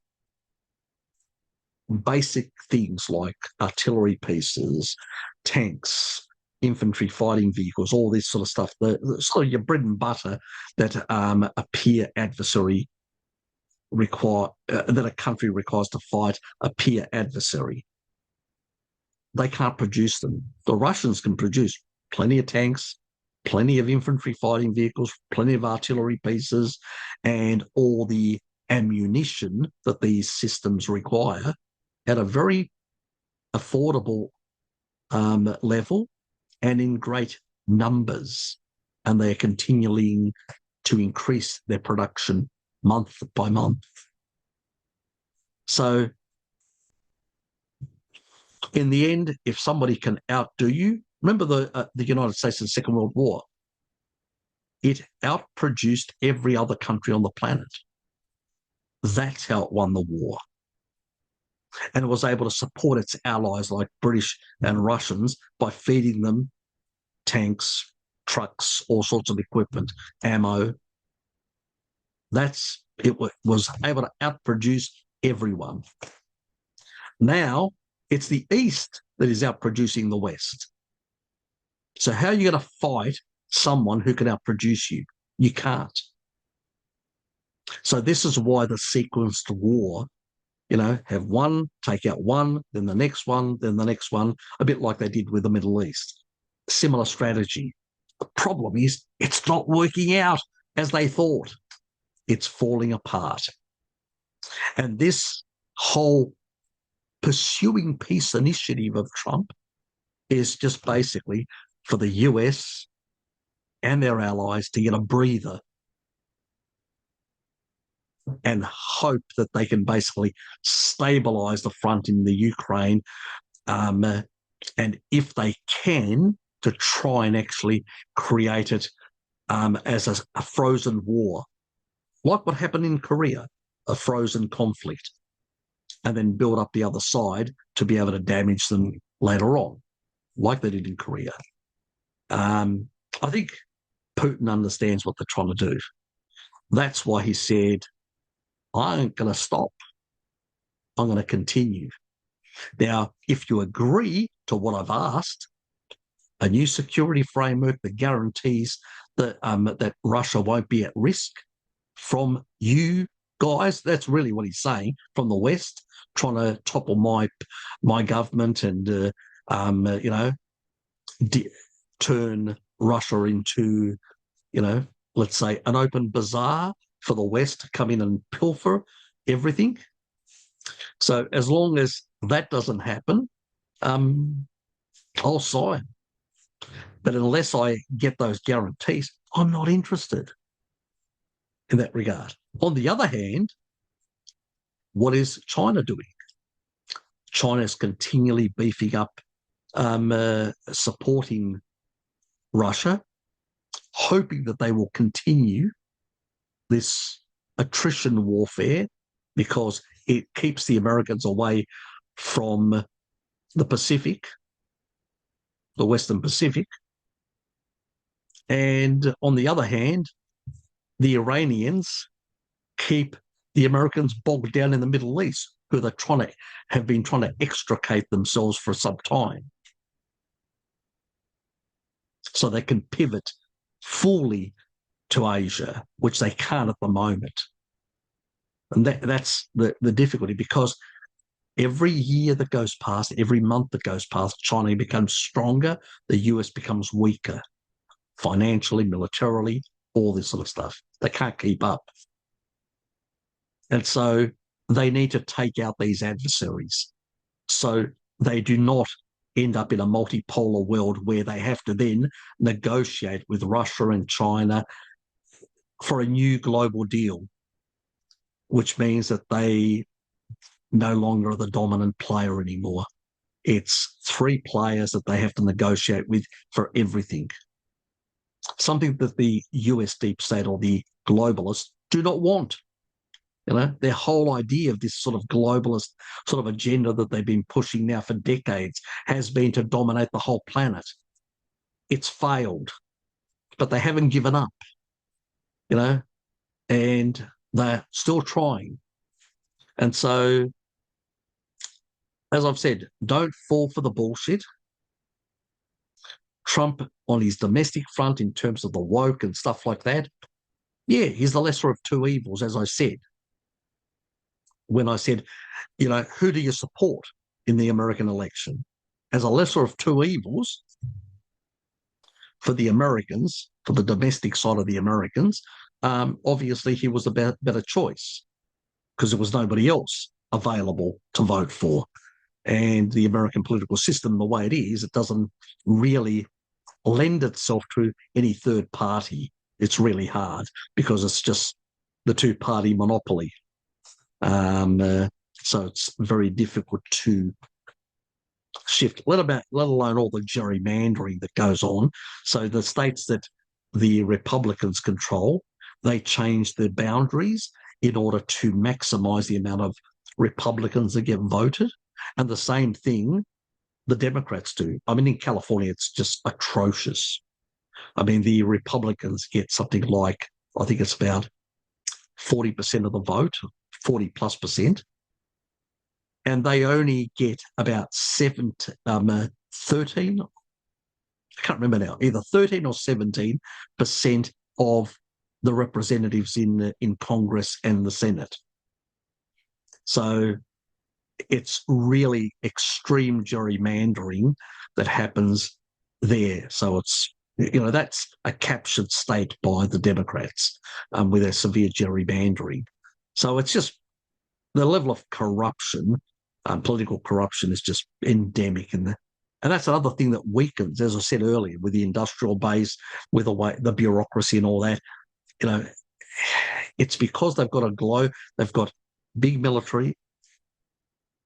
basic things like artillery pieces, tanks, infantry fighting vehicles, all this sort of stuff, the sort of your bread and butter that a peer adversary that a country requires to fight a peer adversary. They can't produce them. The Russians can produce plenty of tanks, plenty of infantry fighting vehicles, plenty of artillery pieces, and all the ammunition that these systems require at a very affordable level and in great numbers. And they're continuing to increase their production month by month. So in the end, if somebody can outdo you, remember the United States in the Second World War, it outproduced every other country on the planet. That's how it won the war. And it was able to support its allies like British and Russians by feeding them tanks, trucks, all sorts of equipment, ammo. It was able to outproduce everyone. Now it's the East that is outproducing the West. So how are you going to fight someone who can outproduce you? You can't. So this is why the sequenced war, have one, take out one, then the next one, then the next one, a bit like they did with the Middle East. Similar strategy. The problem is it's not working out as they thought. It's falling apart. And this whole pursuing peace initiative of Trump is just basically for the US and their allies to get a breather and hope that they can basically stabilize the front in the Ukraine. And if they can, to try and actually create it as a frozen war, like what happened in Korea, a frozen conflict, and then build up the other side to be able to damage them later on, like they did in Korea. I think Putin understands what they're trying to do. That's why he said, I ain't going to stop. I'm going to continue. Now, if you agree to what I've asked, a new security framework that guarantees that Russia won't be at risk from you guys, that's really what he's saying, from the West, trying to topple my government and, turn Russia into, let's say an open bazaar for the West to come in and pilfer everything. So as long as that doesn't happen, I'll sign. But unless I get those guarantees, I'm not interested in that regard. On the other hand, what is China doing? China's continually beefing up, supporting Russia, hoping that they will continue this attrition warfare because it keeps the Americans away from the Pacific, the Western Pacific. And on the other hand, the Iranians keep the Americans bogged down in the Middle East, who have been trying to extricate themselves for some time. So they can pivot fully to Asia, which they can't at the moment. And that's the difficulty, because every year that goes past, every month that goes past, China becomes stronger, the US becomes weaker, financially, militarily, all this sort of stuff. They can't keep up. And so they need to take out these adversaries so they do not end up in a multipolar world where they have to then negotiate with Russia and China for a new global deal, which means that they no longer are the dominant player anymore. It's three players that they have to negotiate with for everything. Something that the US deep state or the globalists do not want. You know, their whole idea of this sort of globalist sort of agenda that they've been pushing now for decades has been to dominate the whole planet. It's failed, but they haven't given up, you know, and they're still trying. And so, as I've said, don't fall for the bullshit. Trump on his domestic front in terms of the woke and stuff like that, yeah, he's the lesser of two evils, as I said. When I said, you know, who do you support in the American election? As a lesser of two evils for the Americans, for the domestic side of the Americans, obviously he was a better choice because there was nobody else available to vote for. And the American political system, the way it is, it doesn't really lend itself to any third party. It's really hard because it's just the two-party monopoly. So it's very difficult to shift, let alone all the gerrymandering that goes on. So the states that the Republicans control, they change their boundaries in order to maximise the amount of Republicans that get voted. And the same thing the Democrats do. I mean, in California, it's just atrocious. I mean, the Republicans get something like, I think it's about 40% of the vote, 40+%, and they only get about 13, I can't remember now, either 13 or 17% of the representatives in Congress and the Senate. So it's really extreme gerrymandering that happens there. So it's, you know, that's a captured state by the Democrats with their severe gerrymandering. So it's just the level of corruption, political corruption, is just endemic. And that's another thing that weakens, as I said earlier, with the industrial base, with the bureaucracy and all that. You know, it's because they've got big military,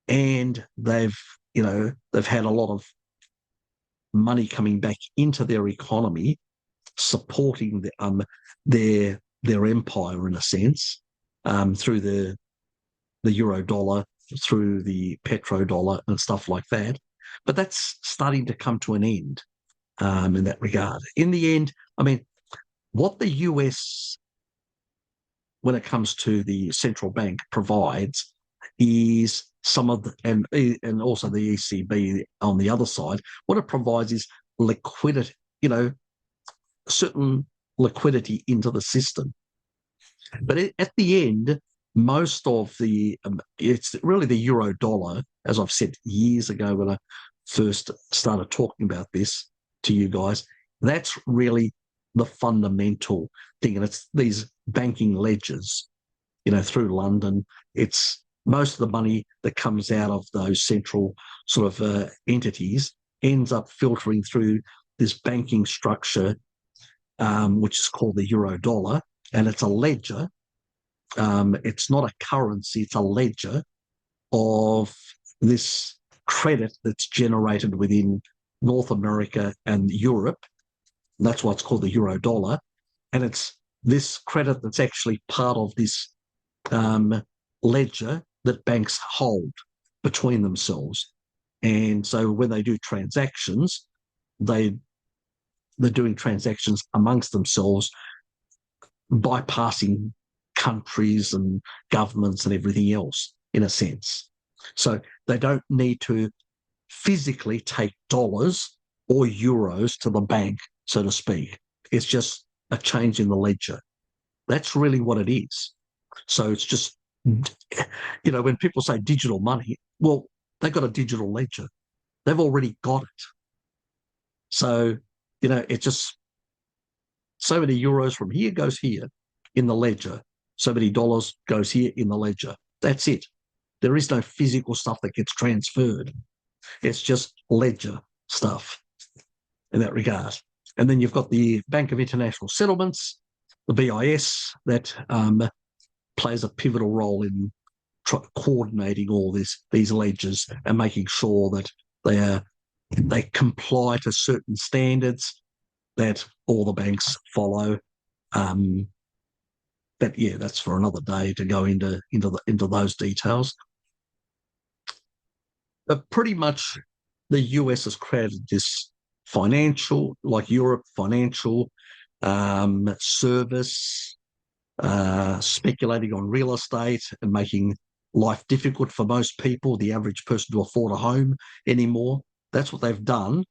and they've had a lot of money coming back into their economy, supporting their empire in a sense, through the euro dollar, through the petrodollar and stuff like that. But that's starting to come to an end in that regard. In the end, I mean, what the US, when it comes to the central bank, provides is some of and also the ECB on the other side, what it provides is liquidity, certain liquidity into the system. But at the end, most of it's really the euro dollar, as I've said years ago when I first started talking about this to you guys, that's really the fundamental thing. And it's these banking ledgers, through London. It's most of the money that comes out of those central sort of entities ends up filtering through this banking structure, which is called the euro dollar, and it's a ledger. It's not a currency, it's a ledger of this credit that's generated within North America and Europe. And that's why it's called the euro dollar. And it's this credit that's actually part of this ledger that banks hold between themselves. And so when they do transactions, they're doing transactions amongst themselves, bypassing countries and governments and everything else, in a sense. So they don't need to physically take dollars or euros to the bank, so to speak. It's just a change in the ledger. That's really what it is. So it's just, when people say digital money, well, they've got a digital ledger. They've already got it. So, it's just so many euros from here goes here in the ledger. So many dollars goes here in the ledger. That's it. There is no physical stuff that gets transferred. It's just ledger stuff in that regard. And then you've got the Bank of International Settlements, the BIS, that plays a pivotal role in coordinating all these ledgers and making sure that they comply to certain standards that all the banks follow. But yeah, that's for another day to go into those details. But pretty much the US has created this financial, like Europe, financial service, speculating on real estate and making life difficult for most people, the average person, to afford a home anymore. That's what they've done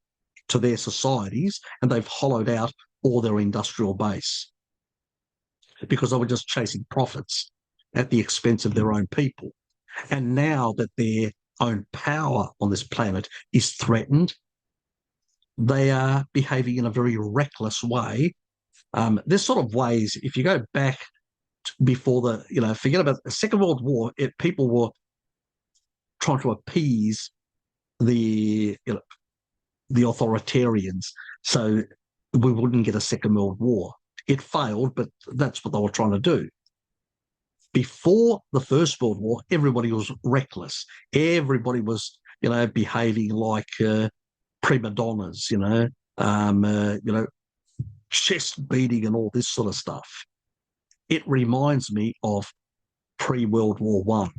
to their societies, and they've hollowed out all their industrial base because they were just chasing profits at the expense of their own people. And now that their own power on this planet is threatened, they are behaving in a very reckless way. There's sort of ways, if you go back before forget about the Second World War, people were trying to appease the authoritarians so we wouldn't get a Second World War. It failed, but that's what they were trying to do. Before the First World War, everybody was reckless. Everybody was, behaving like prima donnas, chest beating and all this sort of stuff. It reminds me of pre-World War One.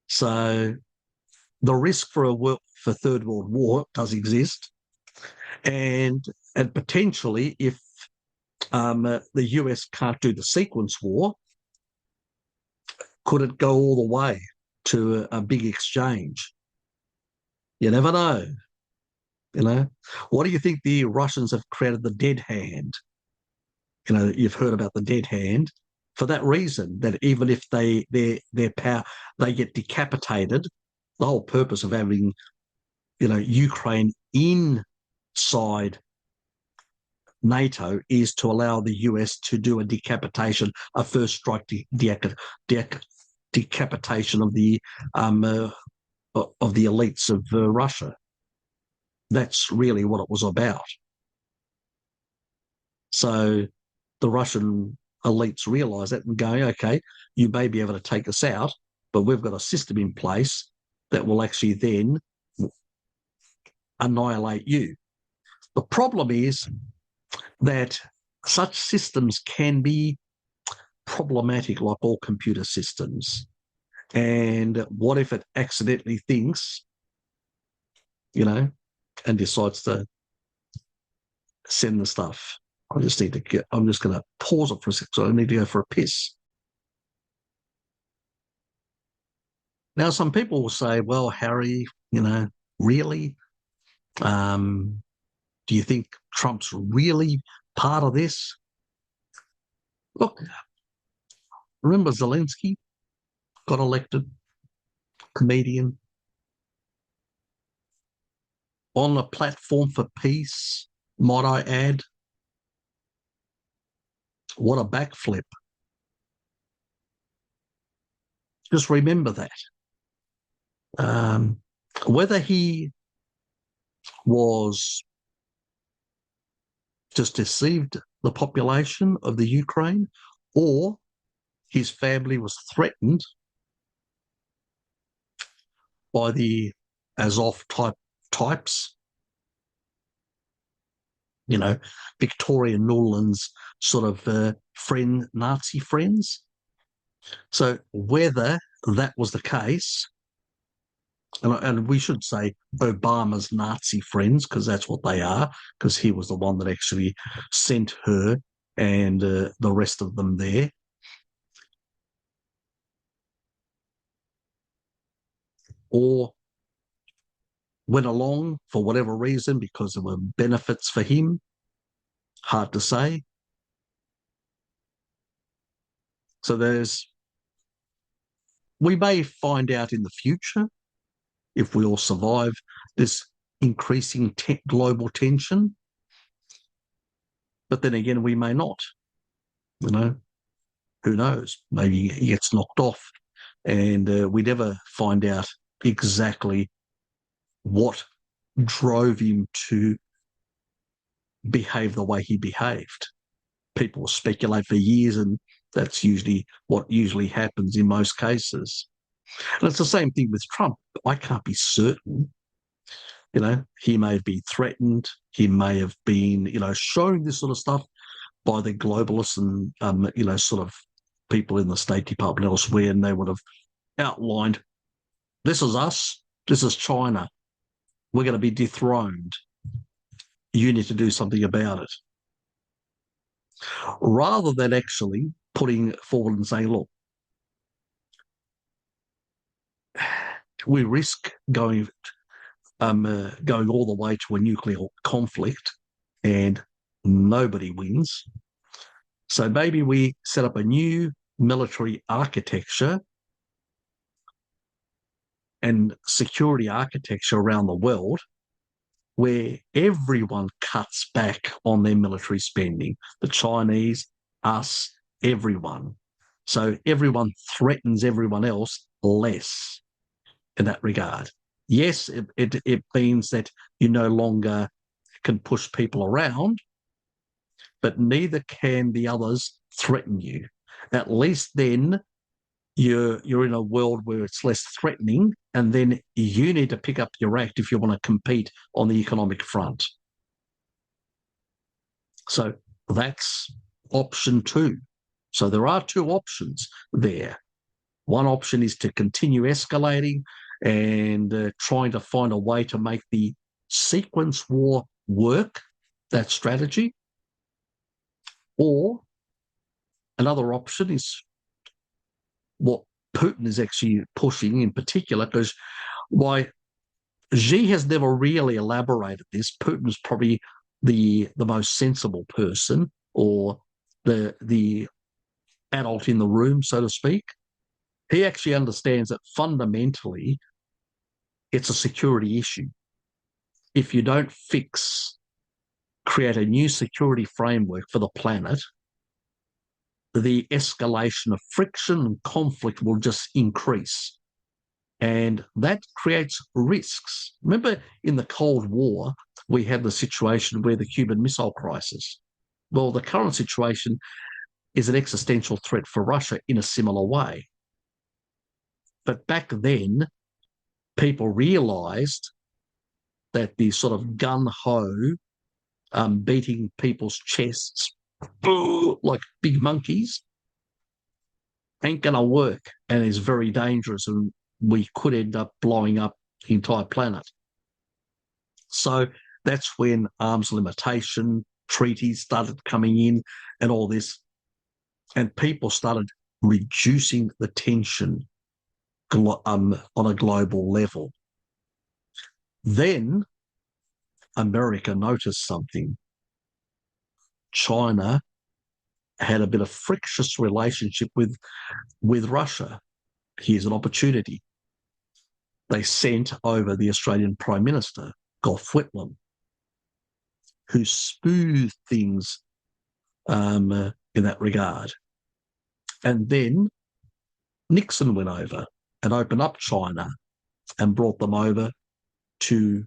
So the risk for Third World War does exist, and potentially if the US can't do the sequence war, could it go all the way to a big exchange? You never know. What do you think the Russians have created the dead hand? You've heard about the dead hand for that reason, that even if their power, they get decapitated. The whole purpose of having, Ukraine inside NATO is to allow the US to do a decapitation, a first strike decapitation of the elites of Russia. That's really what it was about. So the Russian elites realise that and go, okay, you may be able to take us out, but we've got a system in place that will actually then annihilate you. The problem is that such systems can be problematic, like all computer systems. And what if it accidentally thinks, and decides to send the stuff? I'm just going to pause it for a second, so I need to go for a piss. Now, some people will say, well, Harry, really? Do you think Trump's really part of this? Look, remember Zelensky got elected, comedian, on a platform for peace, might I add. What a backflip. Just remember that. Whether he was just deceived the population of the Ukraine or his family was threatened, by the Azov types, Victoria Nuland's sort of Nazi friends. So whether that was the case, and we should say Obama's Nazi friends, because that's what they are, because he was the one that actually sent her and the rest of them there. Or went along for whatever reason because there were benefits for him. Hard to say. So we may find out in the future, if we all survive this increasing global tension. But then again, we may not. Who knows? Maybe he gets knocked off, and we never find out exactly what drove him to behave the way he behaved. People speculate for years, and that's usually what usually happens in most cases. And it's the same thing with Trump. I can't be certain. He may have been threatened. He may have been, showing this sort of stuff by the globalists and, sort of people in the State Department elsewhere, and they would have outlined, this is us, this is China. We're going to be dethroned. You need to do something about it. Rather than actually putting forward and saying, look, we risk going all the way to a nuclear conflict and nobody wins. So maybe we set up a new military architecture and security architecture around the world where everyone cuts back on their military spending, the Chinese, us, everyone. So everyone threatens everyone else less in that regard. Yes, it means that you no longer can push people around, but neither can the others threaten you. At least then you're in a world where it's less threatening, and then you need to pick up your act if you want to compete on the economic front. So that's option 2. So there are 2 options there. One option is to continue escalating and trying to find a way to make the sequence war work, that strategy. Or another option is what Putin is actually pushing in particular, because why Xi has never really elaborated this. Putin's probably the most sensible person, or the adult in the room, so to speak. He actually understands that fundamentally it's a security issue. If you don't create a new security framework for the planet, the escalation of friction and conflict will just increase. And that creates risks. Remember, in the Cold War, we had the situation where the Cuban Missile Crisis. Well, the current situation is an existential threat for Russia in a similar way. But back then, people realized that the sort of gun-ho beating people's chests like big monkeys ain't going to work, and is very dangerous, and we could end up blowing up the entire planet. So that's when arms limitation treaties started coming in and all this, and people started reducing the tension on a global level. Then America noticed something. China had a bit of frictious relationship with Russia. Here's an opportunity. They sent over the Australian Prime Minister, Gough Whitlam, who smoothed things in that regard. And then Nixon went over and opened up China and brought them over to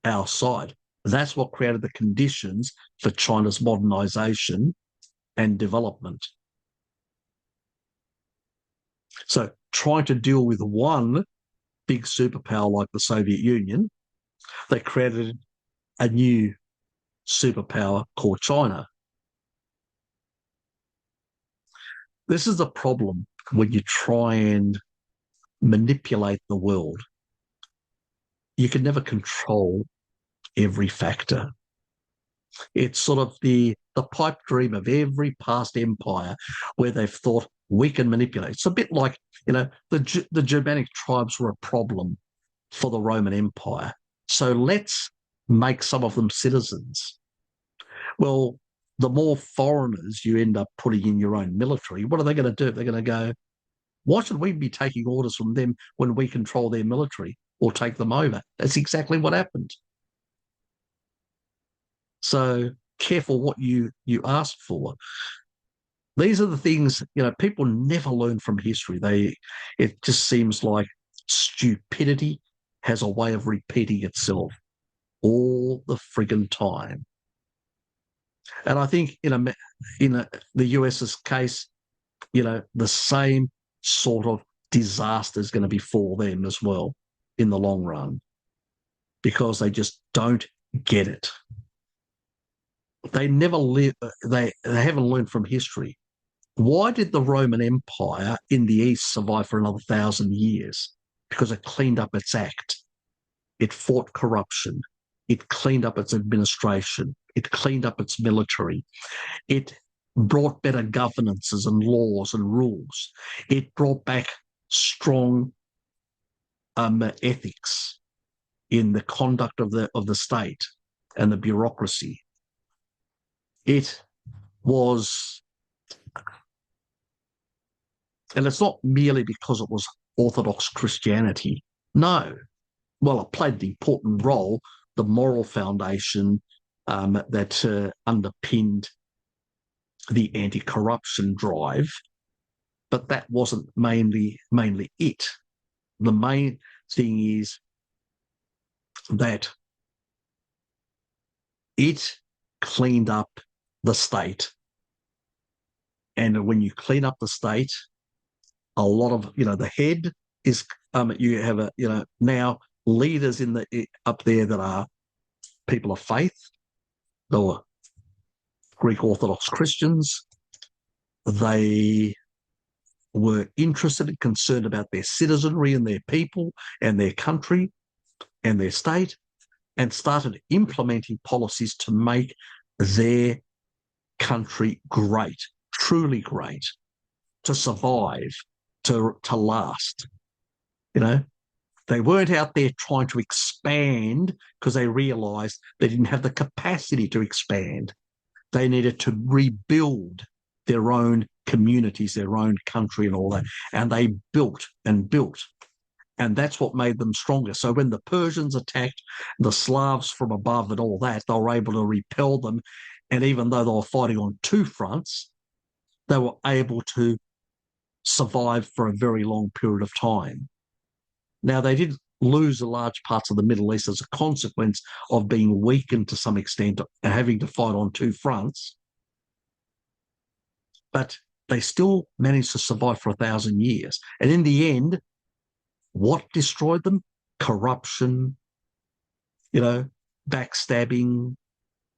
our side. That's what created the conditions for China's modernization and development. So trying to deal with one big superpower like the Soviet Union, they created a new superpower called China. This is the problem when you try and manipulate the world. You can never control every factor. It's sort of the pipe dream of every past empire where they've thought we can manipulate. It's a bit like, the Germanic tribes were a problem for the Roman Empire. So let's make some of them citizens. Well, the more foreigners you end up putting in your own military, what are they going to do? They're going to go, why should we be taking orders from them when we control their military or take them over? That's exactly what happened. So careful what you ask for. These are the things, people never learn from history. It just seems like stupidity has a way of repeating itself all the friggin' time. And I think in the US's case, the same sort of disaster is going to befall them as well in the long run, because they just don't get it. They never live. They haven't learned from history. Why did the Roman Empire in the East survive for another 1,000 years? Because it cleaned up its act. It fought corruption. It cleaned up its administration. It cleaned up its military. It brought better governances and laws and rules. It brought back strong ethics in the conduct of the state and the bureaucracy. It was, and it's not merely because it was Orthodox Christianity. No. Well, it played an important role, the moral foundation that underpinned the anti-corruption drive, but that wasn't mainly it. The main thing is that it cleaned up the state. And when you clean up the state, a lot of, the head is, you have now leaders up there that are people of faith, or Greek Orthodox Christians. They were interested and concerned about their citizenry and their people and their country and their state, and started implementing policies to make their country great, truly great, to survive, to last. They weren't out there trying to expand because they realised they didn't have the capacity to expand. They needed to rebuild their own communities, their own country and all that. And they built and built. And that's what made them stronger. So when the Persians attacked the Slavs from above and all that, they were able to repel them. And even though they were fighting on two fronts, they were able to survive for a very long period of time. Now, they did lose large parts of the Middle East as a consequence of being weakened to some extent and having to fight on two fronts. But they still managed to survive for 1,000 years. And in the end, what destroyed them? Corruption, backstabbing,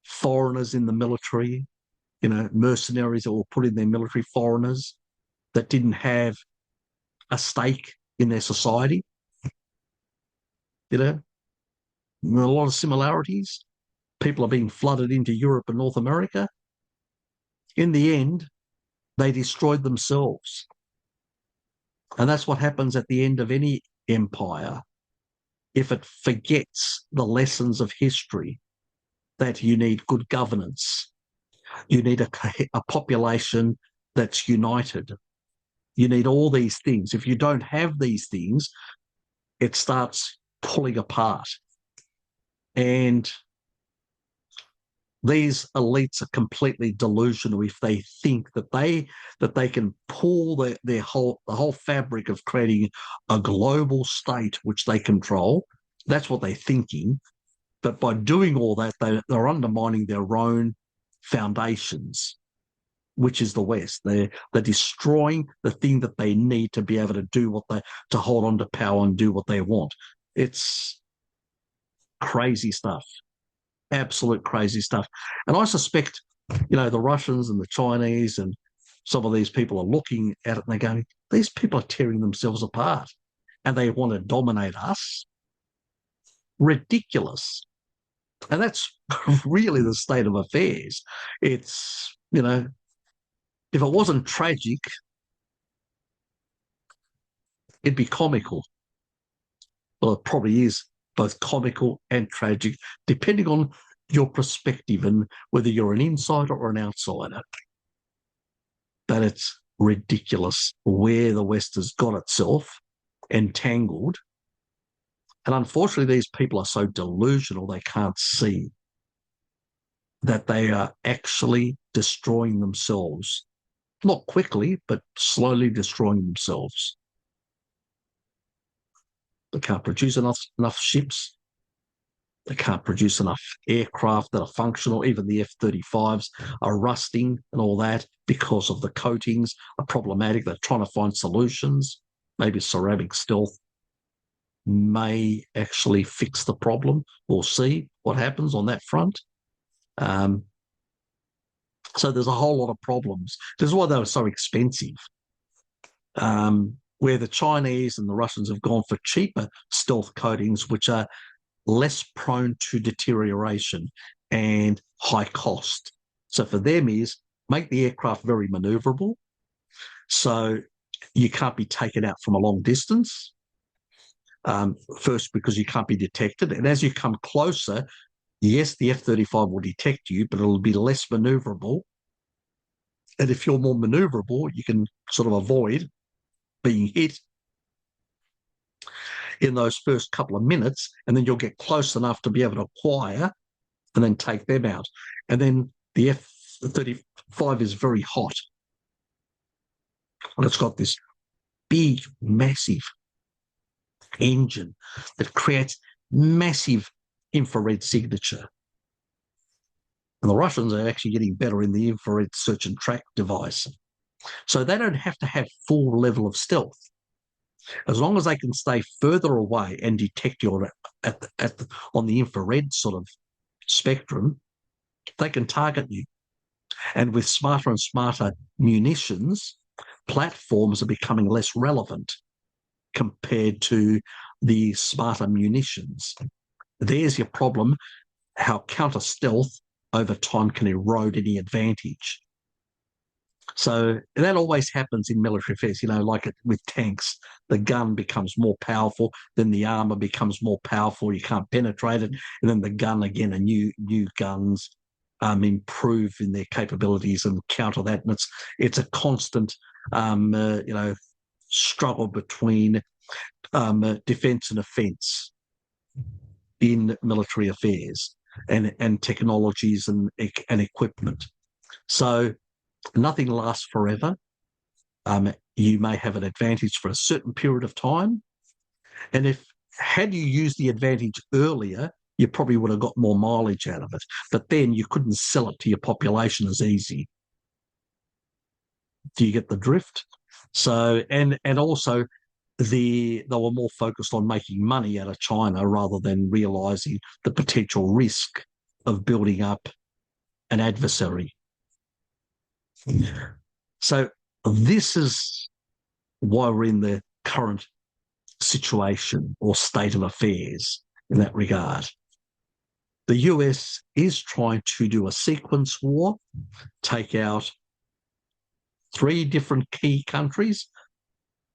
foreigners in the military, mercenaries that were put in their military, foreigners that didn't have a stake in their society. A lot of similarities. People are being flooded into Europe and North America. In the end, they destroyed themselves. And that's what happens at the end of any empire. If it forgets the lessons of history, that you need good governance, you need a population that's united, you need all these things. If you don't have these things, it starts pulling apart. And these elites are completely delusional if they think that they can pull the whole fabric of creating a global state which they control. That's what they're thinking. But by doing all that, they're undermining their own foundations. which is the West. They're destroying the thing that they need to be able to do to hold on to power and do what they want. It's crazy stuff, absolute crazy stuff. And I suspect, the Russians and the Chinese and some of these people are looking at it and they're going, these people are tearing themselves apart and they want to dominate us. Ridiculous. And that's really the state of affairs. It's, if it wasn't tragic, it'd be comical. Well, it probably is both comical and tragic, depending on your perspective and whether you're an insider or an outsider. But it's ridiculous where the West has got itself entangled. And unfortunately, these people are so delusional they can't see that they are actually destroying themselves. Not quickly, but slowly destroying themselves. They can't produce enough ships. They can't produce enough aircraft that are functional. Even the F-35s are rusting and all that because of the coatings are problematic. They're trying to find solutions. Maybe ceramic stealth may actually fix the problem. We'll see what happens on that front. So there's a whole lot of problems. This is why they were so expensive. Where the Chinese and the Russians have gone for cheaper stealth coatings, which are less prone to deterioration and high cost. So for them is make the aircraft very maneuverable, so you can't be taken out from a long distance. First, because you can't be detected. And as you come closer, yes, the F-35 will detect you, but it'll be less maneuverable. And if you're more maneuverable, you can sort of avoid being hit in those first couple of minutes, and then you'll get close enough to be able to acquire and then take them out. And then the F-35 is very hot. And it's got this big, massive engine that creates massive infrared signature. And the Russians are actually getting better in the infrared search and track device. So they don't have to have full level of stealth. As long as they can stay further away and detect you on the infrared sort of spectrum, they can target you. And with smarter and smarter munitions, platforms are becoming less relevant compared to the smarter munitions. There's your problem, how counter stealth over time can erode any advantage. So that always happens in military affairs, like with tanks. The gun becomes more powerful, then the armor becomes more powerful, you can't penetrate it, and then the gun again, and new guns improve in their capabilities and counter that. And it's a constant struggle between defense and offense in military affairs and technologies and equipment. So nothing lasts forever. You may have an advantage for a certain period of time. And had you used the advantage earlier, you probably would have got more mileage out of it. But then you couldn't sell it to your population as easy. Do you get the drift? So, and also they were more focused on making money out of China rather than realizing the potential risk of building up an adversary. So this is why we're in the current situation or state of affairs in that regard. The US is trying to do a sequence war, take out 3 different key countries,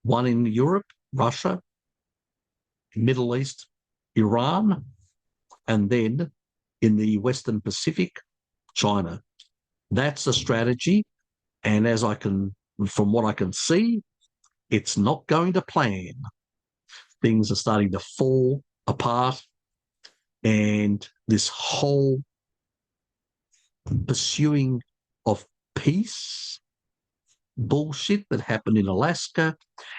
one in Europe, Russia, Middle East, Iran, and then in the Western Pacific, China. That's the strategy. And from what I can see, it's not going to plan. Things are starting to fall apart. And this whole pursuing of peace bullshit that happened in Alaska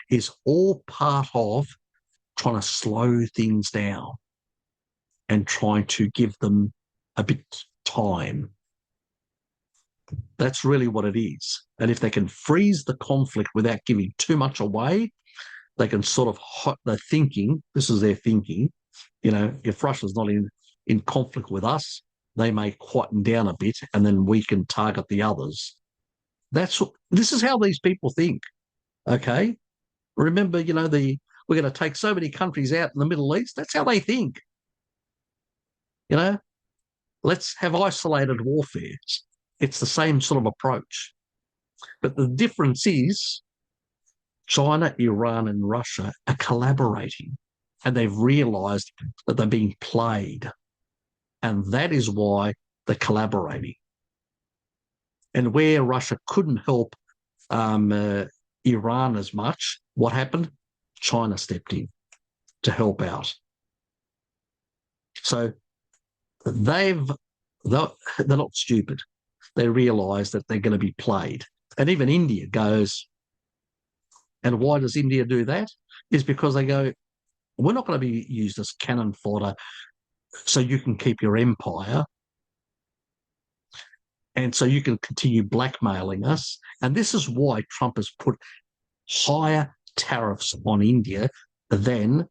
is all part of trying to slow things down and trying to give them a bit time. That's really what it is. And if they can freeze the conflict without giving too much away, they can sort of, they're thinking, this is their thinking, if Russia's not in conflict with us, they may quieten down a bit and then we can target the others. This is how these people think, okay? Remember, we're going to take so many countries out in the Middle East. That's how they think. Let's have isolated warfare. It's the same sort of approach. But the difference is China, Iran, and Russia are collaborating, and they've realized that they're being played. And that is why they're collaborating. And where Russia couldn't help Iran as much, what happened? China stepped in to help out. So they're not stupid. They realise that they're going to be played. And even India goes, and why does India do that? Is because they go, we're not going to be used as cannon fodder so you can keep your empire and so you can continue blackmailing us. And this is why Trump has put higher tariffs on India than,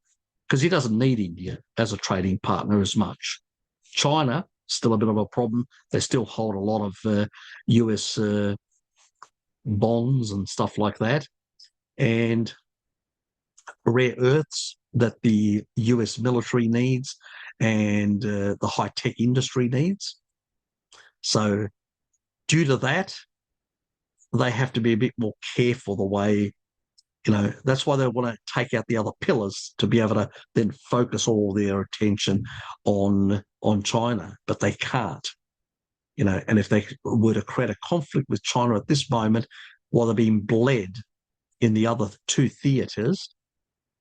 because he doesn't need India as a trading partner as much. China, still a bit of a problem. They still hold a lot of US bonds and stuff like that, and rare earths that the US military needs and the high-tech industry needs. So due to that, they have to be a bit more careful the way, that's why they want to take out the other pillars to be able to then focus all their attention on China, but they can't. And if they were to create a conflict with China at this moment, while they're being bled in the other two theatres,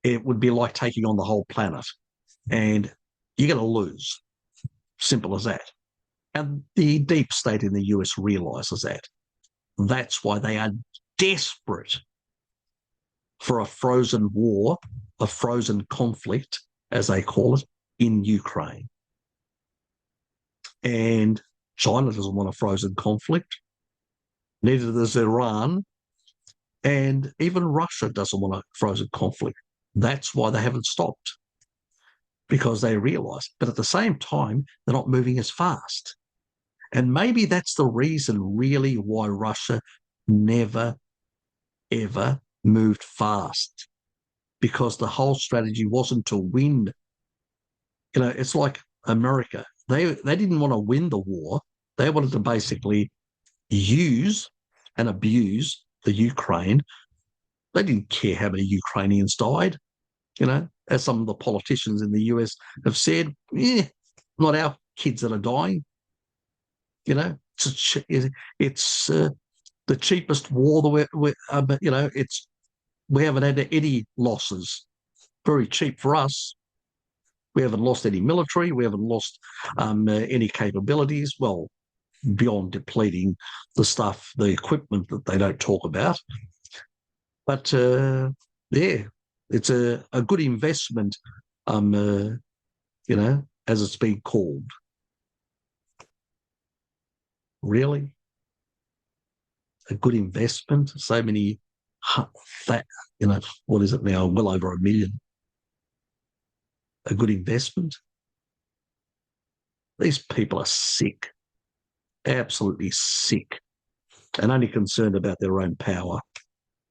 it would be like taking on the whole planet. And you're going to lose. Simple as that. And the deep state in the US realises that. That's why they are desperate for a frozen war, a frozen conflict, as they call it, in Ukraine. And China doesn't want a frozen conflict. Neither does Iran. And even Russia doesn't want a frozen conflict. That's why they haven't stopped, because they realise. But at the same time, they're not moving as fast. And maybe that's the reason really why Russia never, ever moved fast, because the whole strategy wasn't to win. It's like America. They didn't want to win the war. They wanted to basically use and abuse the Ukraine. They didn't care how many Ukrainians died. As some of the politicians in the US have said, not our kids that are dying. It's the cheapest war that we haven't had any losses. Very cheap for us. We haven't lost any military. We haven't lost any capabilities. Well, beyond depleting the stuff, the equipment that they don't talk about. But it's a good investment, as it's been called. Really? A good investment? So many, what is it now? Well over 1 million. A good investment? These people are sick. Absolutely sick. And only concerned about their own power.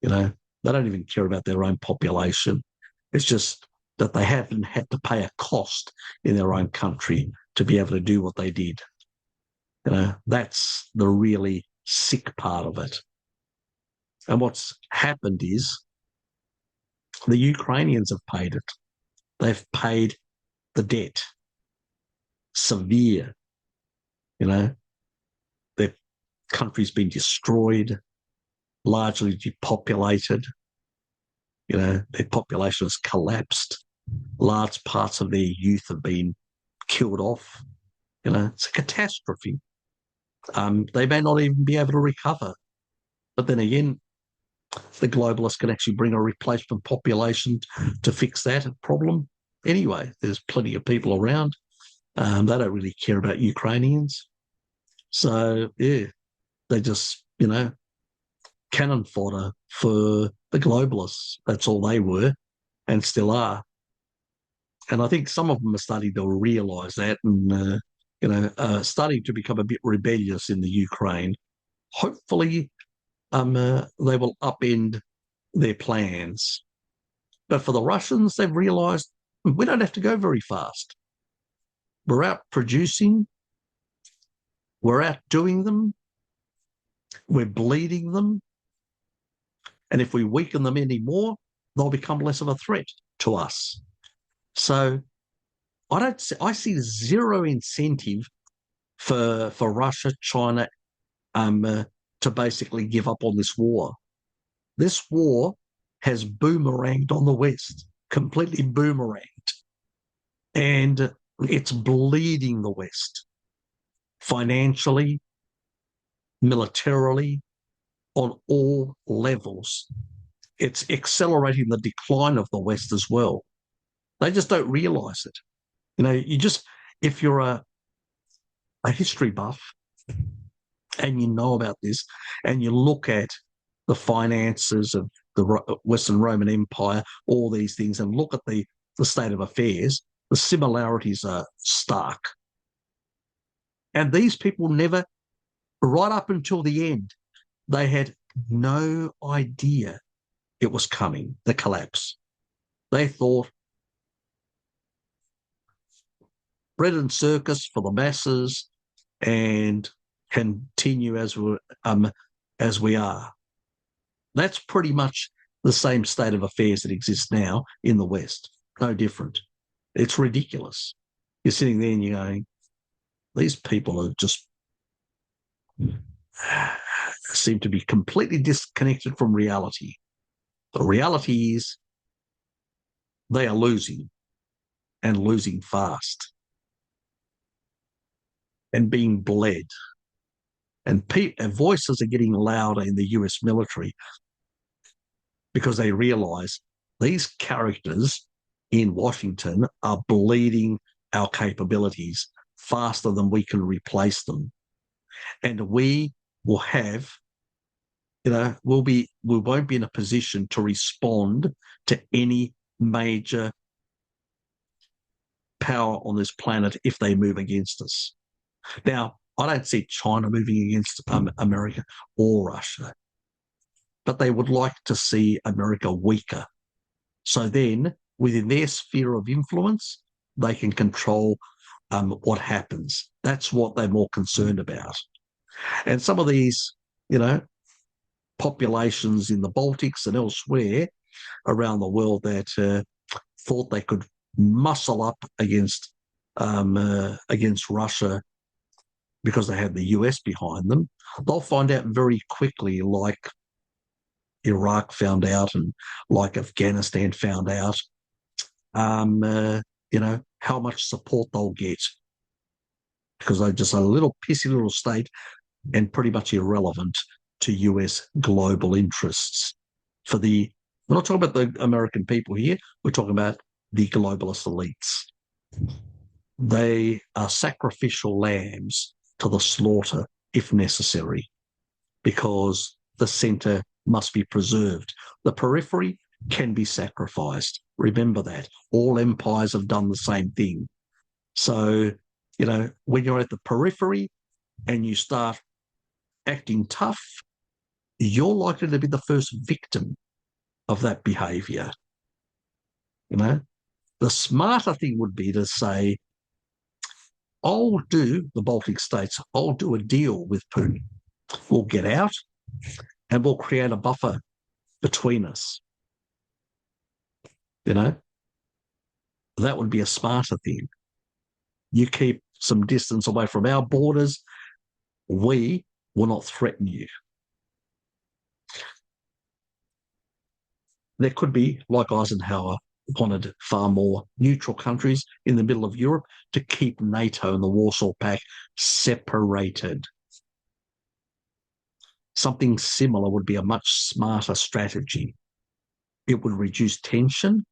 They don't even care about their own population. It's just that they haven't had to pay a cost in their own country to be able to do what they did. That's the really sick part of it. And what's happened is the Ukrainians have paid it. They've paid the debt. Severe. Their country's been destroyed, largely depopulated. Their population has collapsed. Large parts of their youth have been killed off. It's a catastrophe. They may not even be able to recover. But then again, the globalists can actually bring a replacement population to fix that problem. Anyway, there's plenty of people around. They don't really care about Ukrainians. So, yeah, They just, cannon fodder for the globalists. That's all they were and still are. And I think some of them are starting to realise that and, starting to become a bit rebellious in the Ukraine. Hopefully, they will upend their plans. But for the Russians, they've realised we don't have to go very fast. We're out producing, we're outdoing them, we're bleeding them. And if we weaken them anymore, they'll become less of a threat to us. So I see zero incentive for Russia, China, to basically give up on this war. This war has boomeranged on the West, completely boomeranged. And it's bleeding the West financially, militarily, on all levels. It's accelerating the decline of the West as well. They just don't realise it. If you're a history buff and you know about this and you look at the finances of the Western Roman Empire, all these things, and look at the state of affairs, the similarities are stark. And these people never, right up until the end, they had no idea it was coming, the collapse. They thought bread and circus for the masses and continue as we are. That's pretty much the same state of affairs that exists now in the West. No different. It's ridiculous. You're sitting there and you're going, these people are just seem to be completely disconnected from reality. The reality is they are losing and losing fast and being bled. And voices are getting louder in the US military because they realise these characters in Washington are bleeding our capabilities faster than we can replace them. And we will have, we won't be in a position to respond to any major power on this planet if they move against us. Now, I don't see China moving against America or Russia, but they would like to see America weaker. So then, within their sphere of influence, they can control what happens. That's what they're more concerned about. And some of these, populations in the Baltics and elsewhere around the world that thought they could muscle up against Russia because they had the US behind them, they'll find out very quickly, like Iraq found out and like Afghanistan found out, how much support they'll get because they're just a little pissy little state and pretty much irrelevant to US global interests. We're not talking about the American people here, we're talking about the globalist elites. They are sacrificial lambs to the slaughter if necessary because the centre must be preserved. The periphery can be sacrificed. Remember that. All empires have done the same thing. So, when you're at the periphery and you start acting tough, you're likely to be the first victim of that behaviour. The smarter thing would be to say, the Baltic states, I'll do a deal with Putin. We'll get out and we'll create a buffer between us. That would be a smarter thing. You keep some distance away from our borders, we will not threaten you. There could be, like Eisenhower wanted, far more neutral countries in the middle of Europe to keep NATO and the Warsaw Pact separated. Something similar would be a much smarter strategy. It would reduce tension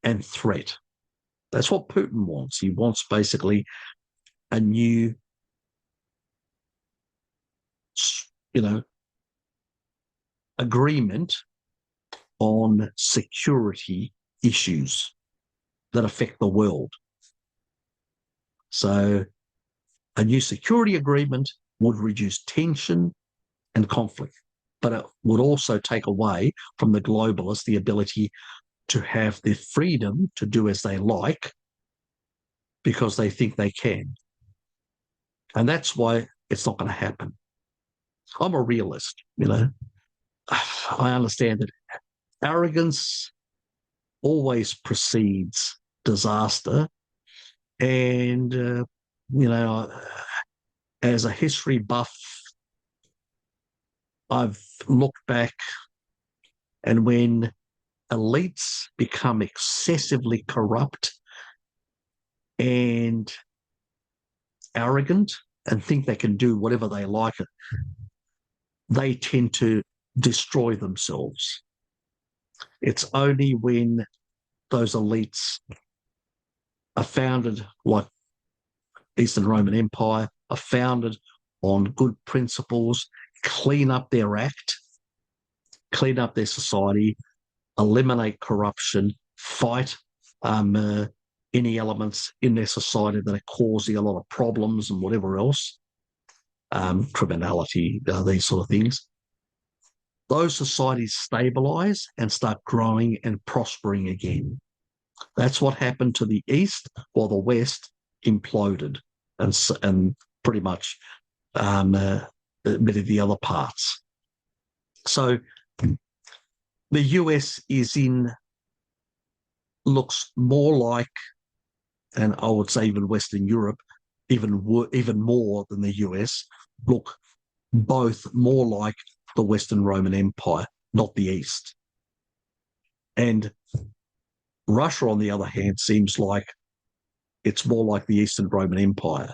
and threat. That's what Putin wants. He wants basically a new you know, agreement on security issues that affect the world. So a new security agreement would reduce tension and conflict, but it would also take away from the globalists the ability to have the freedom to do as they like because they think they can. And that's why it's not going to happen. I'm a realist, you know. I understand that arrogance always precedes disaster. And, as a history buff, I've looked back, and when elites become excessively corrupt and arrogant and think they can do whatever they like, they tend to destroy themselves. It's only when those elites are founded, like Eastern Roman Empire, are founded on good principles, clean up their act, clean up their society, eliminate corruption, fight any elements in their society that are causing a lot of problems and whatever else, criminality, these sort of things. Those societies stabilize and start growing and prospering again. That's what happened to the East, while the West imploded and pretty much many of the other parts. So the US looks more like, and I would say even Western Europe, even more than the US, look both more like the Western Roman Empire, not the East. And Russia, on the other hand, seems like it's more like the Eastern Roman Empire,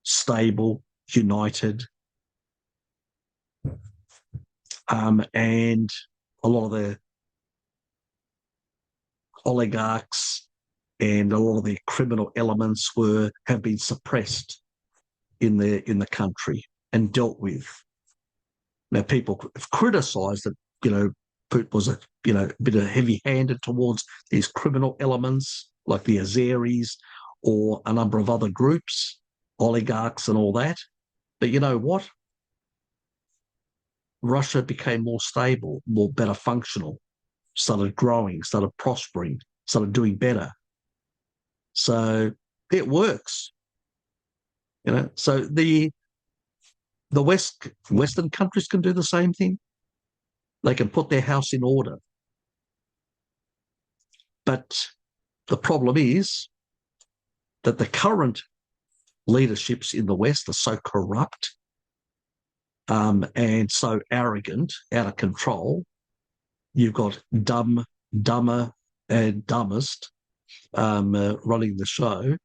stable, united, and a lot of the oligarchs and a lot of the criminal elements have been suppressed in the country and dealt with. Now, people have criticised that, Putin was a bit of heavy-handed towards these criminal elements like the Azeris or a number of other groups, oligarchs and all that. But you know what? Russia became more stable, better functional, started growing, started prospering, started doing better. So it works. So the Western countries can do the same thing. They can put their house in order. But the problem is that the current leaderships in the West are so corrupt and so arrogant, out of control. You've got dumber and dumbest running the show,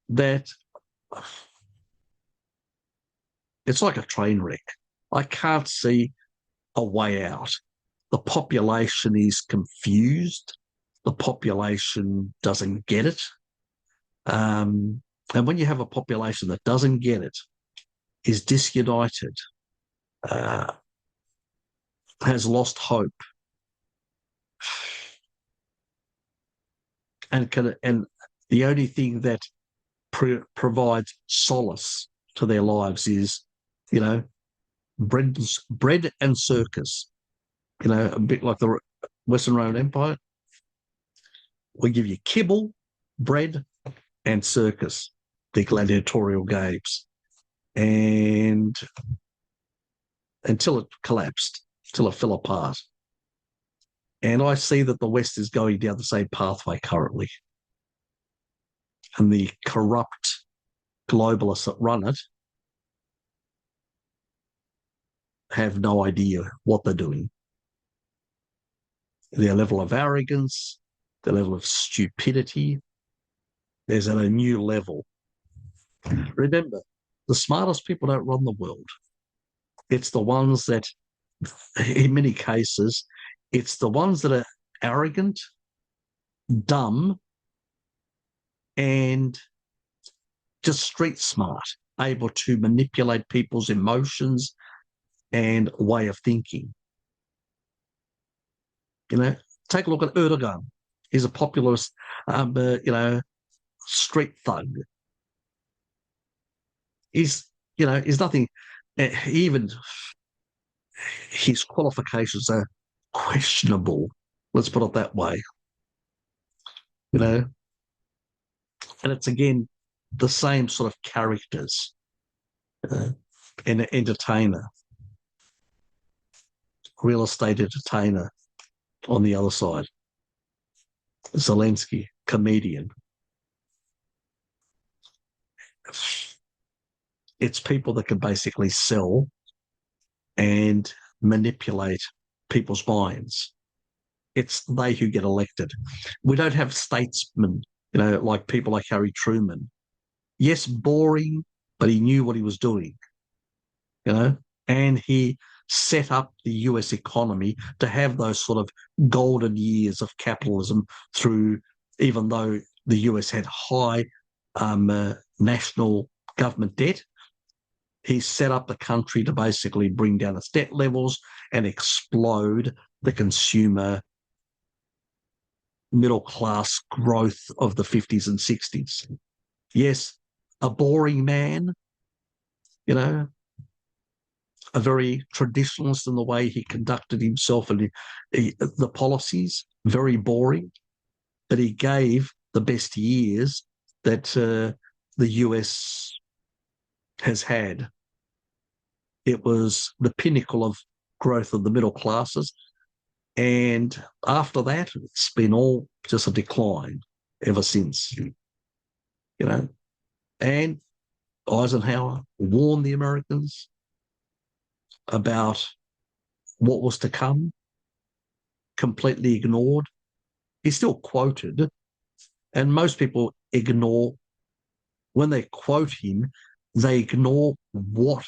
that it's like a train wreck. I can't see a way out. The population is confused. The population doesn't get it. And when you have a population that doesn't get it, is disunited, has lost hope, and the only thing that provides solace to their lives is, bread and circus. A bit like the Western Roman Empire. We give you kibble, bread, and circus, the gladiatorial games, and until it collapsed, until it fell apart. And I see that the West is going down the same pathway currently. And the corrupt globalists that run it have no idea what they're doing. Their level of arrogance, their level of stupidity, is at a new level. Remember, the smartest people don't run the world. It's the ones that, in many cases, it's the ones that are arrogant, dumb, and just street smart. able to manipulate people's emotions and way of thinking. Take a look at Erdogan. He's a populist, street thug. He's nothing. Even his qualifications are questionable. Let's put it that way. And it's again the same sort of characters. An entertainer, real estate entertainer on the other side. Zelensky, comedian. It's people that can basically sell and manipulate people's minds. It's they who get elected. We don't have statesmen, like people like Harry Truman. Yes, boring, but he knew what he was doing, and he set up the US economy to have those sort of golden years of capitalism through, even though the US had high national government debt, he set up the country to basically bring down its debt levels and explode the consumer middle class growth of the 50s and 60s. Yes, a boring man, a very traditionalist in the way he conducted himself and the policies, very boring, but he gave the best years that the US has had. It was the pinnacle of growth of the middle classes. And after that, it's been all just a decline ever since, And Eisenhower warned the Americans about what was to come, completely ignored. He's still quoted, and most people ignore, when they quote him, they ignore what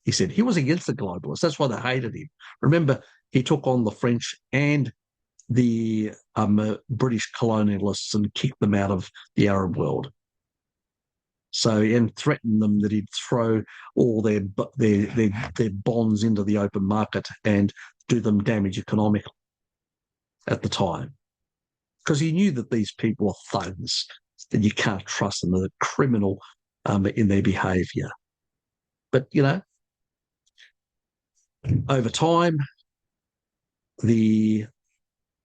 he said. He was against the globalists. That's why they hated him. Remember, he took on the French and the British colonialists and kicked them out of the Arab world. So, and threatened them that he'd throw all their bonds into the open market and do them damage economically at the time. Because he knew that these people are thugs, that you can't trust them, they're criminal in their behaviour. But, over time, the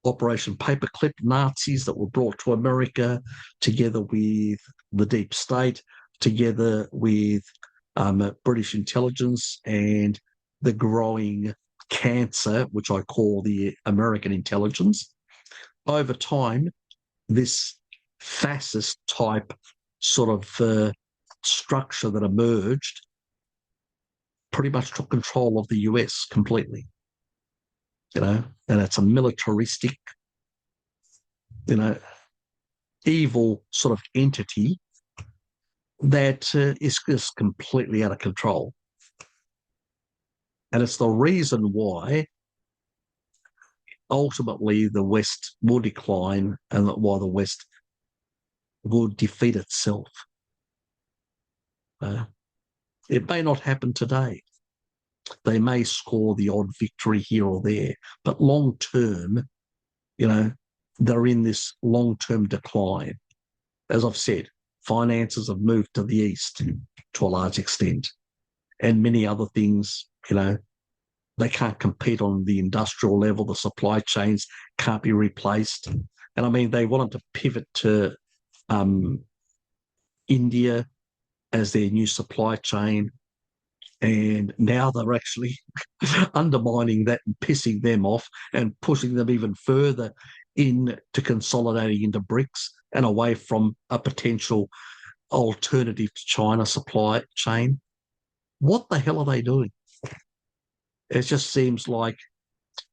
Operation Paperclip Nazis that were brought to America, together with the deep state, together with British intelligence and the growing cancer, which I call the American intelligence. Over time, this fascist type sort of structure that emerged pretty much took control of the US completely. And it's a militaristic, evil sort of entity that is just completely out of control. And it's the reason why ultimately the West will decline and why the West will defeat itself. It may not happen today. They may score the odd victory here or there, but long term, they're in this long-term decline. As I've said, finances have moved to the east to a large extent, and many other things, they can't compete on the industrial level. The supply chains can't be replaced. And I mean, they wanted to pivot to India as their new supply chain. And now they're actually undermining that and pissing them off and pushing them even further into consolidating into BRICS and away from a potential alternative to China supply chain. What the hell are they doing? It just seems like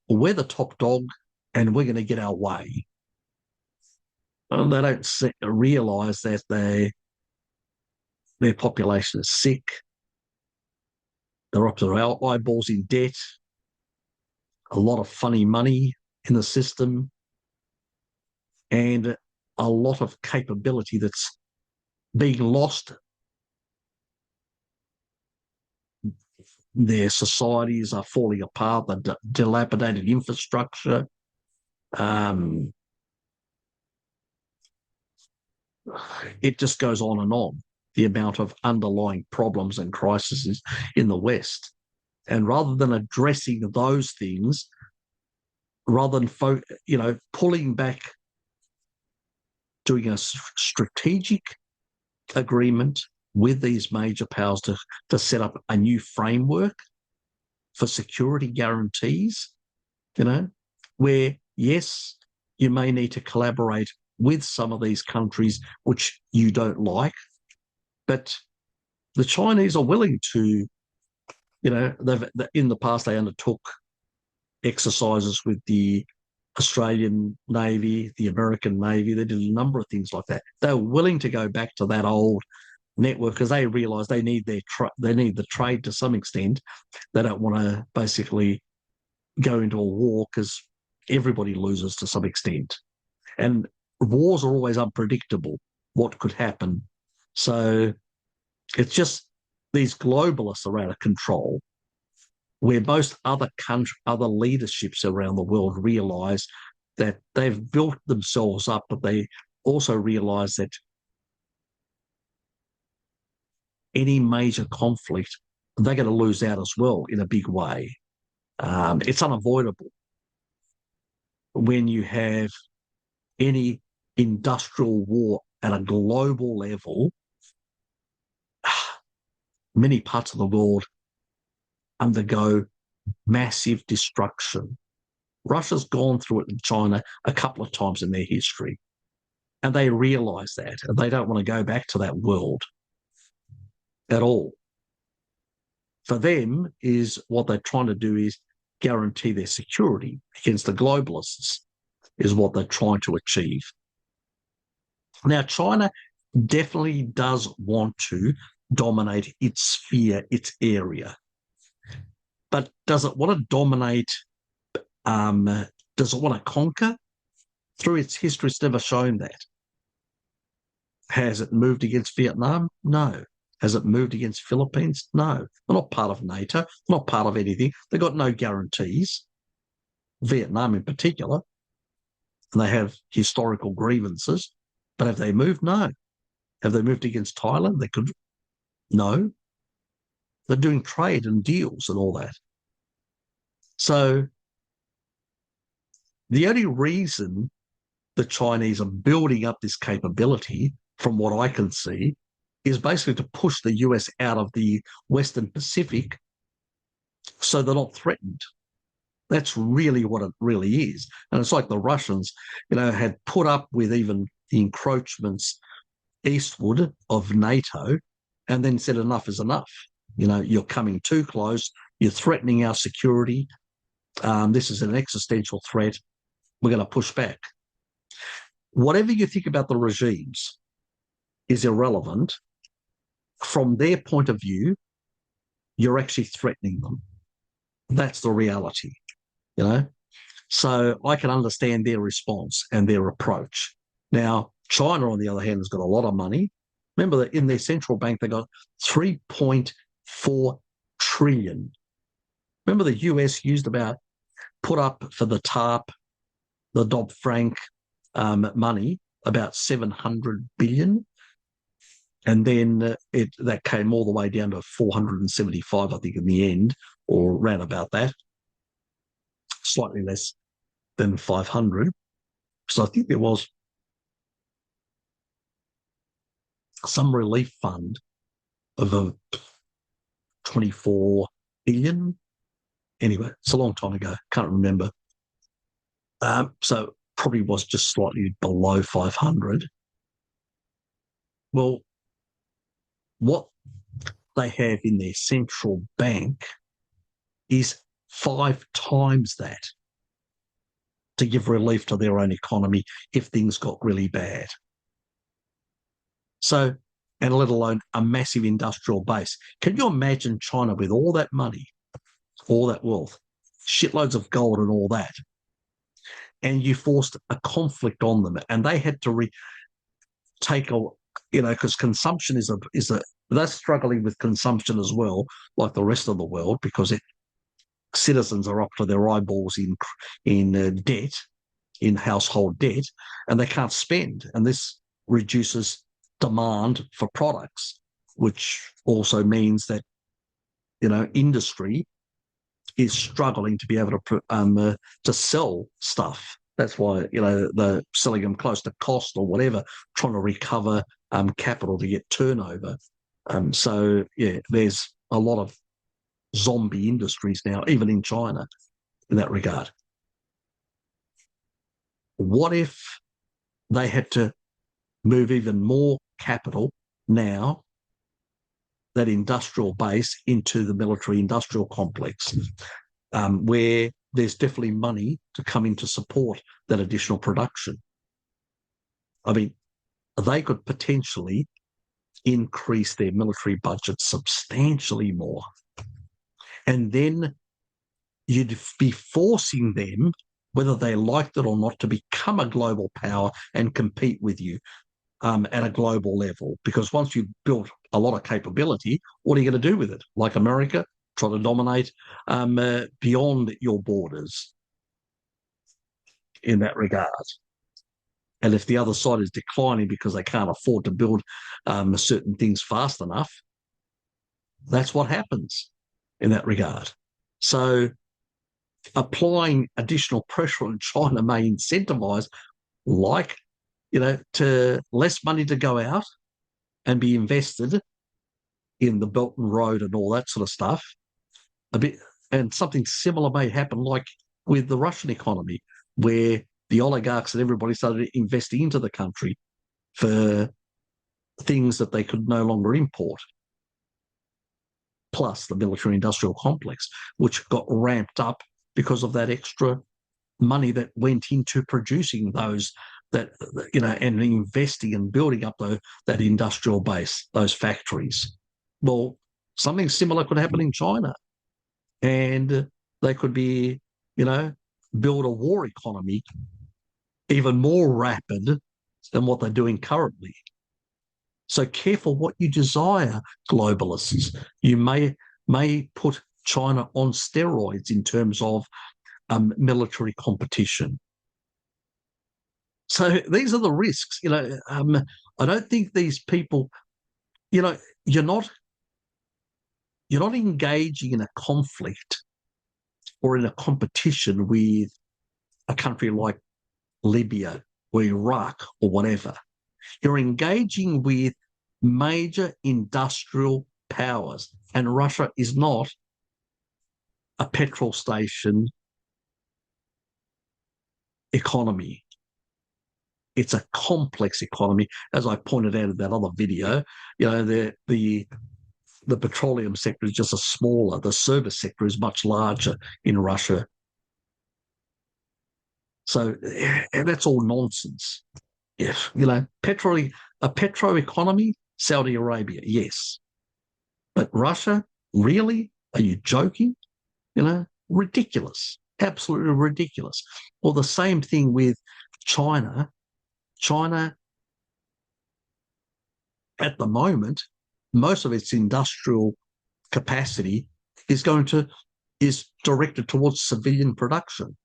we're the top dog and we're going to get our way. And they don't realise that their population is sick. They're up to their eyeballs in debt, a lot of funny money in the system, and a lot of capability that's being lost Their societies are falling apart, the dilapidated infrastructure. It just goes on and on, the amount of underlying problems and crises in the West. And rather than addressing those things, rather than pulling back, doing a strategic agreement with these major powers to set up a new framework for security guarantees, where, yes, you may need to collaborate with some of these countries which you don't like, but the Chinese are willing to, in the past they undertook exercises with the Australian Navy, the American Navy. They did a number of things like that. They were willing to go back to that old network because they realise they need the trade to some extent. They don't want to basically go into a war because everybody loses to some extent. And wars are always unpredictable, what could happen. So it's just these globalists are out of control, where most other leaderships around the world realise that they've built themselves up, but they also realise that any major conflict, they're going to lose out as well in a big way. It's unavoidable when you have any industrial war at a global level. Many parts of the world undergo massive destruction. Russia's gone through it in China a couple of times in their history, and they realise that, and they don't want to go back to that world at all. For them, is what they're trying to do is guarantee their security against the globalists, is what they're trying to achieve. Now, China definitely does want to dominate its sphere, its area. But does it want to dominate? Does it want to conquer? Through its history, it's never shown that. Has it moved against Vietnam? No. Has it moved against Philippines? No. They're not part of NATO, not part of anything. They've got no guarantees. Vietnam in particular. And they have historical grievances. But have they moved? No. Have they moved against Thailand? They could. No. They're doing trade and deals and all that. So the only reason the Chinese are building up this capability, from what I can see, is basically to push the US out of the Western Pacific so they're not threatened. That's really what it really is. And it's like the Russians, had put up with even the encroachments eastward of NATO and then said enough is enough. You're coming too close. You're threatening our security. This is an existential threat. We're going to push back. Whatever you think about the regimes is irrelevant. From their point of view, you're actually threatening them. That's the reality, So I can understand their response and their approach. Now, China, on the other hand, has got a lot of money. Remember that in their central bank, they got 3.4 trillion. Remember the US put up for the TARP, the Dodd-Frank money, about 700 billion. And then that came all the way down to 475, I think, in the end, or around about that. Slightly less than 500. So I think there was some relief fund of 24 billion. Anyway, it's a long time ago. Can't remember. So probably was just slightly below 500. Well, what they have in their central bank is 5 times that to give relief to their own economy if things got really bad. So, and let alone a massive industrial base. Can you imagine China with all that money, all that wealth, shitloads of gold and all that, and you forced a conflict on them and they had to take because consumption is They're struggling with consumption as well, like the rest of the world, because citizens are up to their eyeballs in debt, in household debt, and they can't spend. And this reduces demand for products, which also means that, industry is struggling to be able to sell stuff. That's why, they're selling them close to cost or whatever, trying to recover capital to get turnover. So, yeah, there's a lot of zombie industries now, even in China, in that regard. What if they had to move even more capital now, that industrial base, into the military industrial complex, where there's definitely money to come in to support that additional production? I mean, they could potentially increase their military budget substantially more. And then you'd be forcing them, whether they liked it or not, to become a global power and compete with you at a global level. Because once you've built a lot of capability, what are you going to do with it? Like America, try to dominate beyond your borders in that regard. And if the other side is declining because they can't afford to build certain things fast enough, that's what happens in that regard. So applying additional pressure on China may incentivize, like, to less money to go out and be invested in the Belt and Road and all that sort of stuff. A bit, and something similar may happen, like with the Russian economy, where the oligarchs and everybody started investing into the country for things that they could no longer import. Plus the military-industrial complex, which got ramped up because of that extra money that went into producing those, that, and investing and building up that industrial base, those factories. Well, something similar could happen in China, and they could be, build a war economy even more rapid than what they're doing currently. So careful what you desire, globalists. You may put China on steroids in terms of military competition. So these are the risks. I don't think these people, you're not engaging in a conflict or in a competition with a country like Libya or Iraq or whatever. You're engaging with major industrial powers, and Russia is not a petrol station economy. It's a complex economy, as I pointed out in that other video. The petroleum sector is just smaller. The service sector is much larger in Russia. So, and that's all nonsense. If, a petro economy, Saudi Arabia, yes. But Russia, really? Are you joking? Ridiculous. Absolutely ridiculous. Well, the same thing with China. China, at the moment, most of its industrial capacity is directed towards civilian production.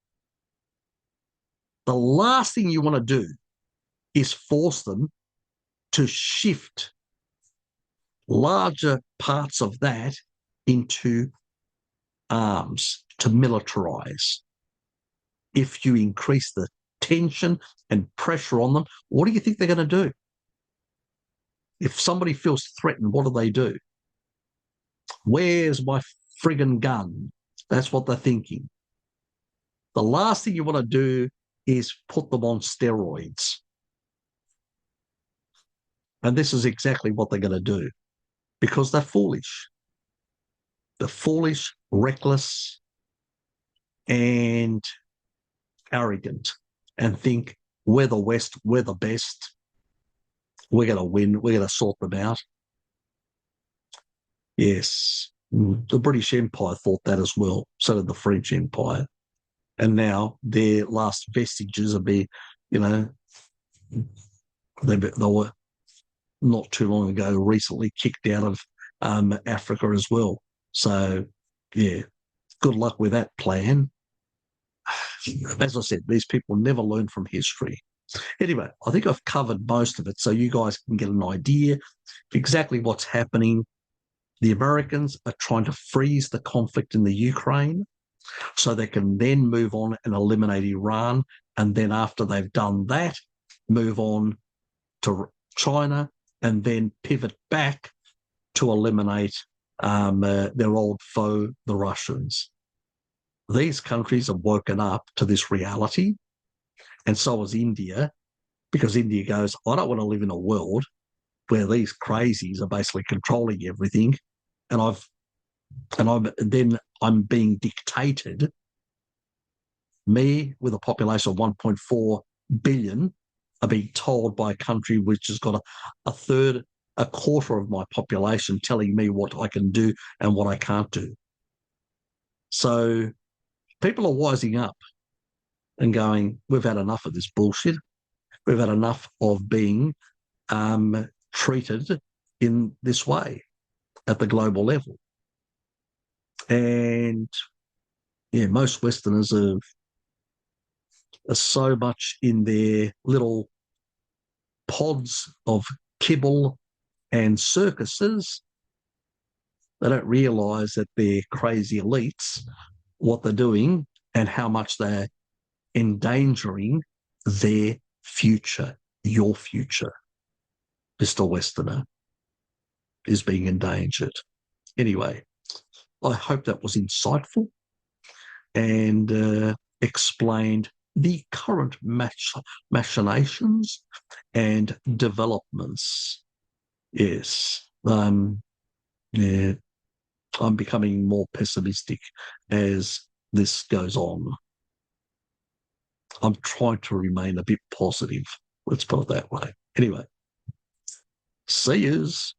The last thing you want to do is force them to shift larger parts of that into arms, to militarize. If you increase the tension and pressure on them, what do you think they're going to do? If somebody feels threatened, what do? Where's my friggin' gun? That's what they're thinking. The last thing you want to do is put them on steroids. And this is exactly what they're going to do, because they're foolish. They're foolish, reckless, and arrogant, and think we're the West, we're the best, we're going to win, we're going to sort them out. Yes, the British Empire thought that as well. So did the French Empire. And now their last vestiges are they're not too long ago, recently kicked out of Africa as well. So, yeah, good luck with that plan. As I said, these people never learn from history. Anyway, I think I've covered most of it so you guys can get an idea of exactly what's happening. The Americans are trying to freeze the conflict in the Ukraine so they can then move on and eliminate Iran. And then after they've done that, move on to China and then pivot back to eliminate their old foe, the Russians. These countries have woken up to this reality, and so has India, because India goes, I don't want to live in a world where these crazies are basically controlling everything, and I'm being dictated. Me, with a population of 1.4 billion, are being told by a country which has got a quarter of my population telling me what I can do and what I can't do. So people are wising up and going, we've had enough of this bullshit. We've had enough of being treated in this way at the global level. And yeah, most Westerners are so much in their little pods of kibble and circuses, they don't realise that they're crazy elites, what they're doing, and how much they're endangering their future, your future. Mr. Westerner is being endangered. Anyway, I hope that was insightful and explained the current machinations and developments. Yes, yeah, I'm becoming more pessimistic as this goes on. I'm trying to remain a bit positive. Let's put it that way. Anyway, see yous.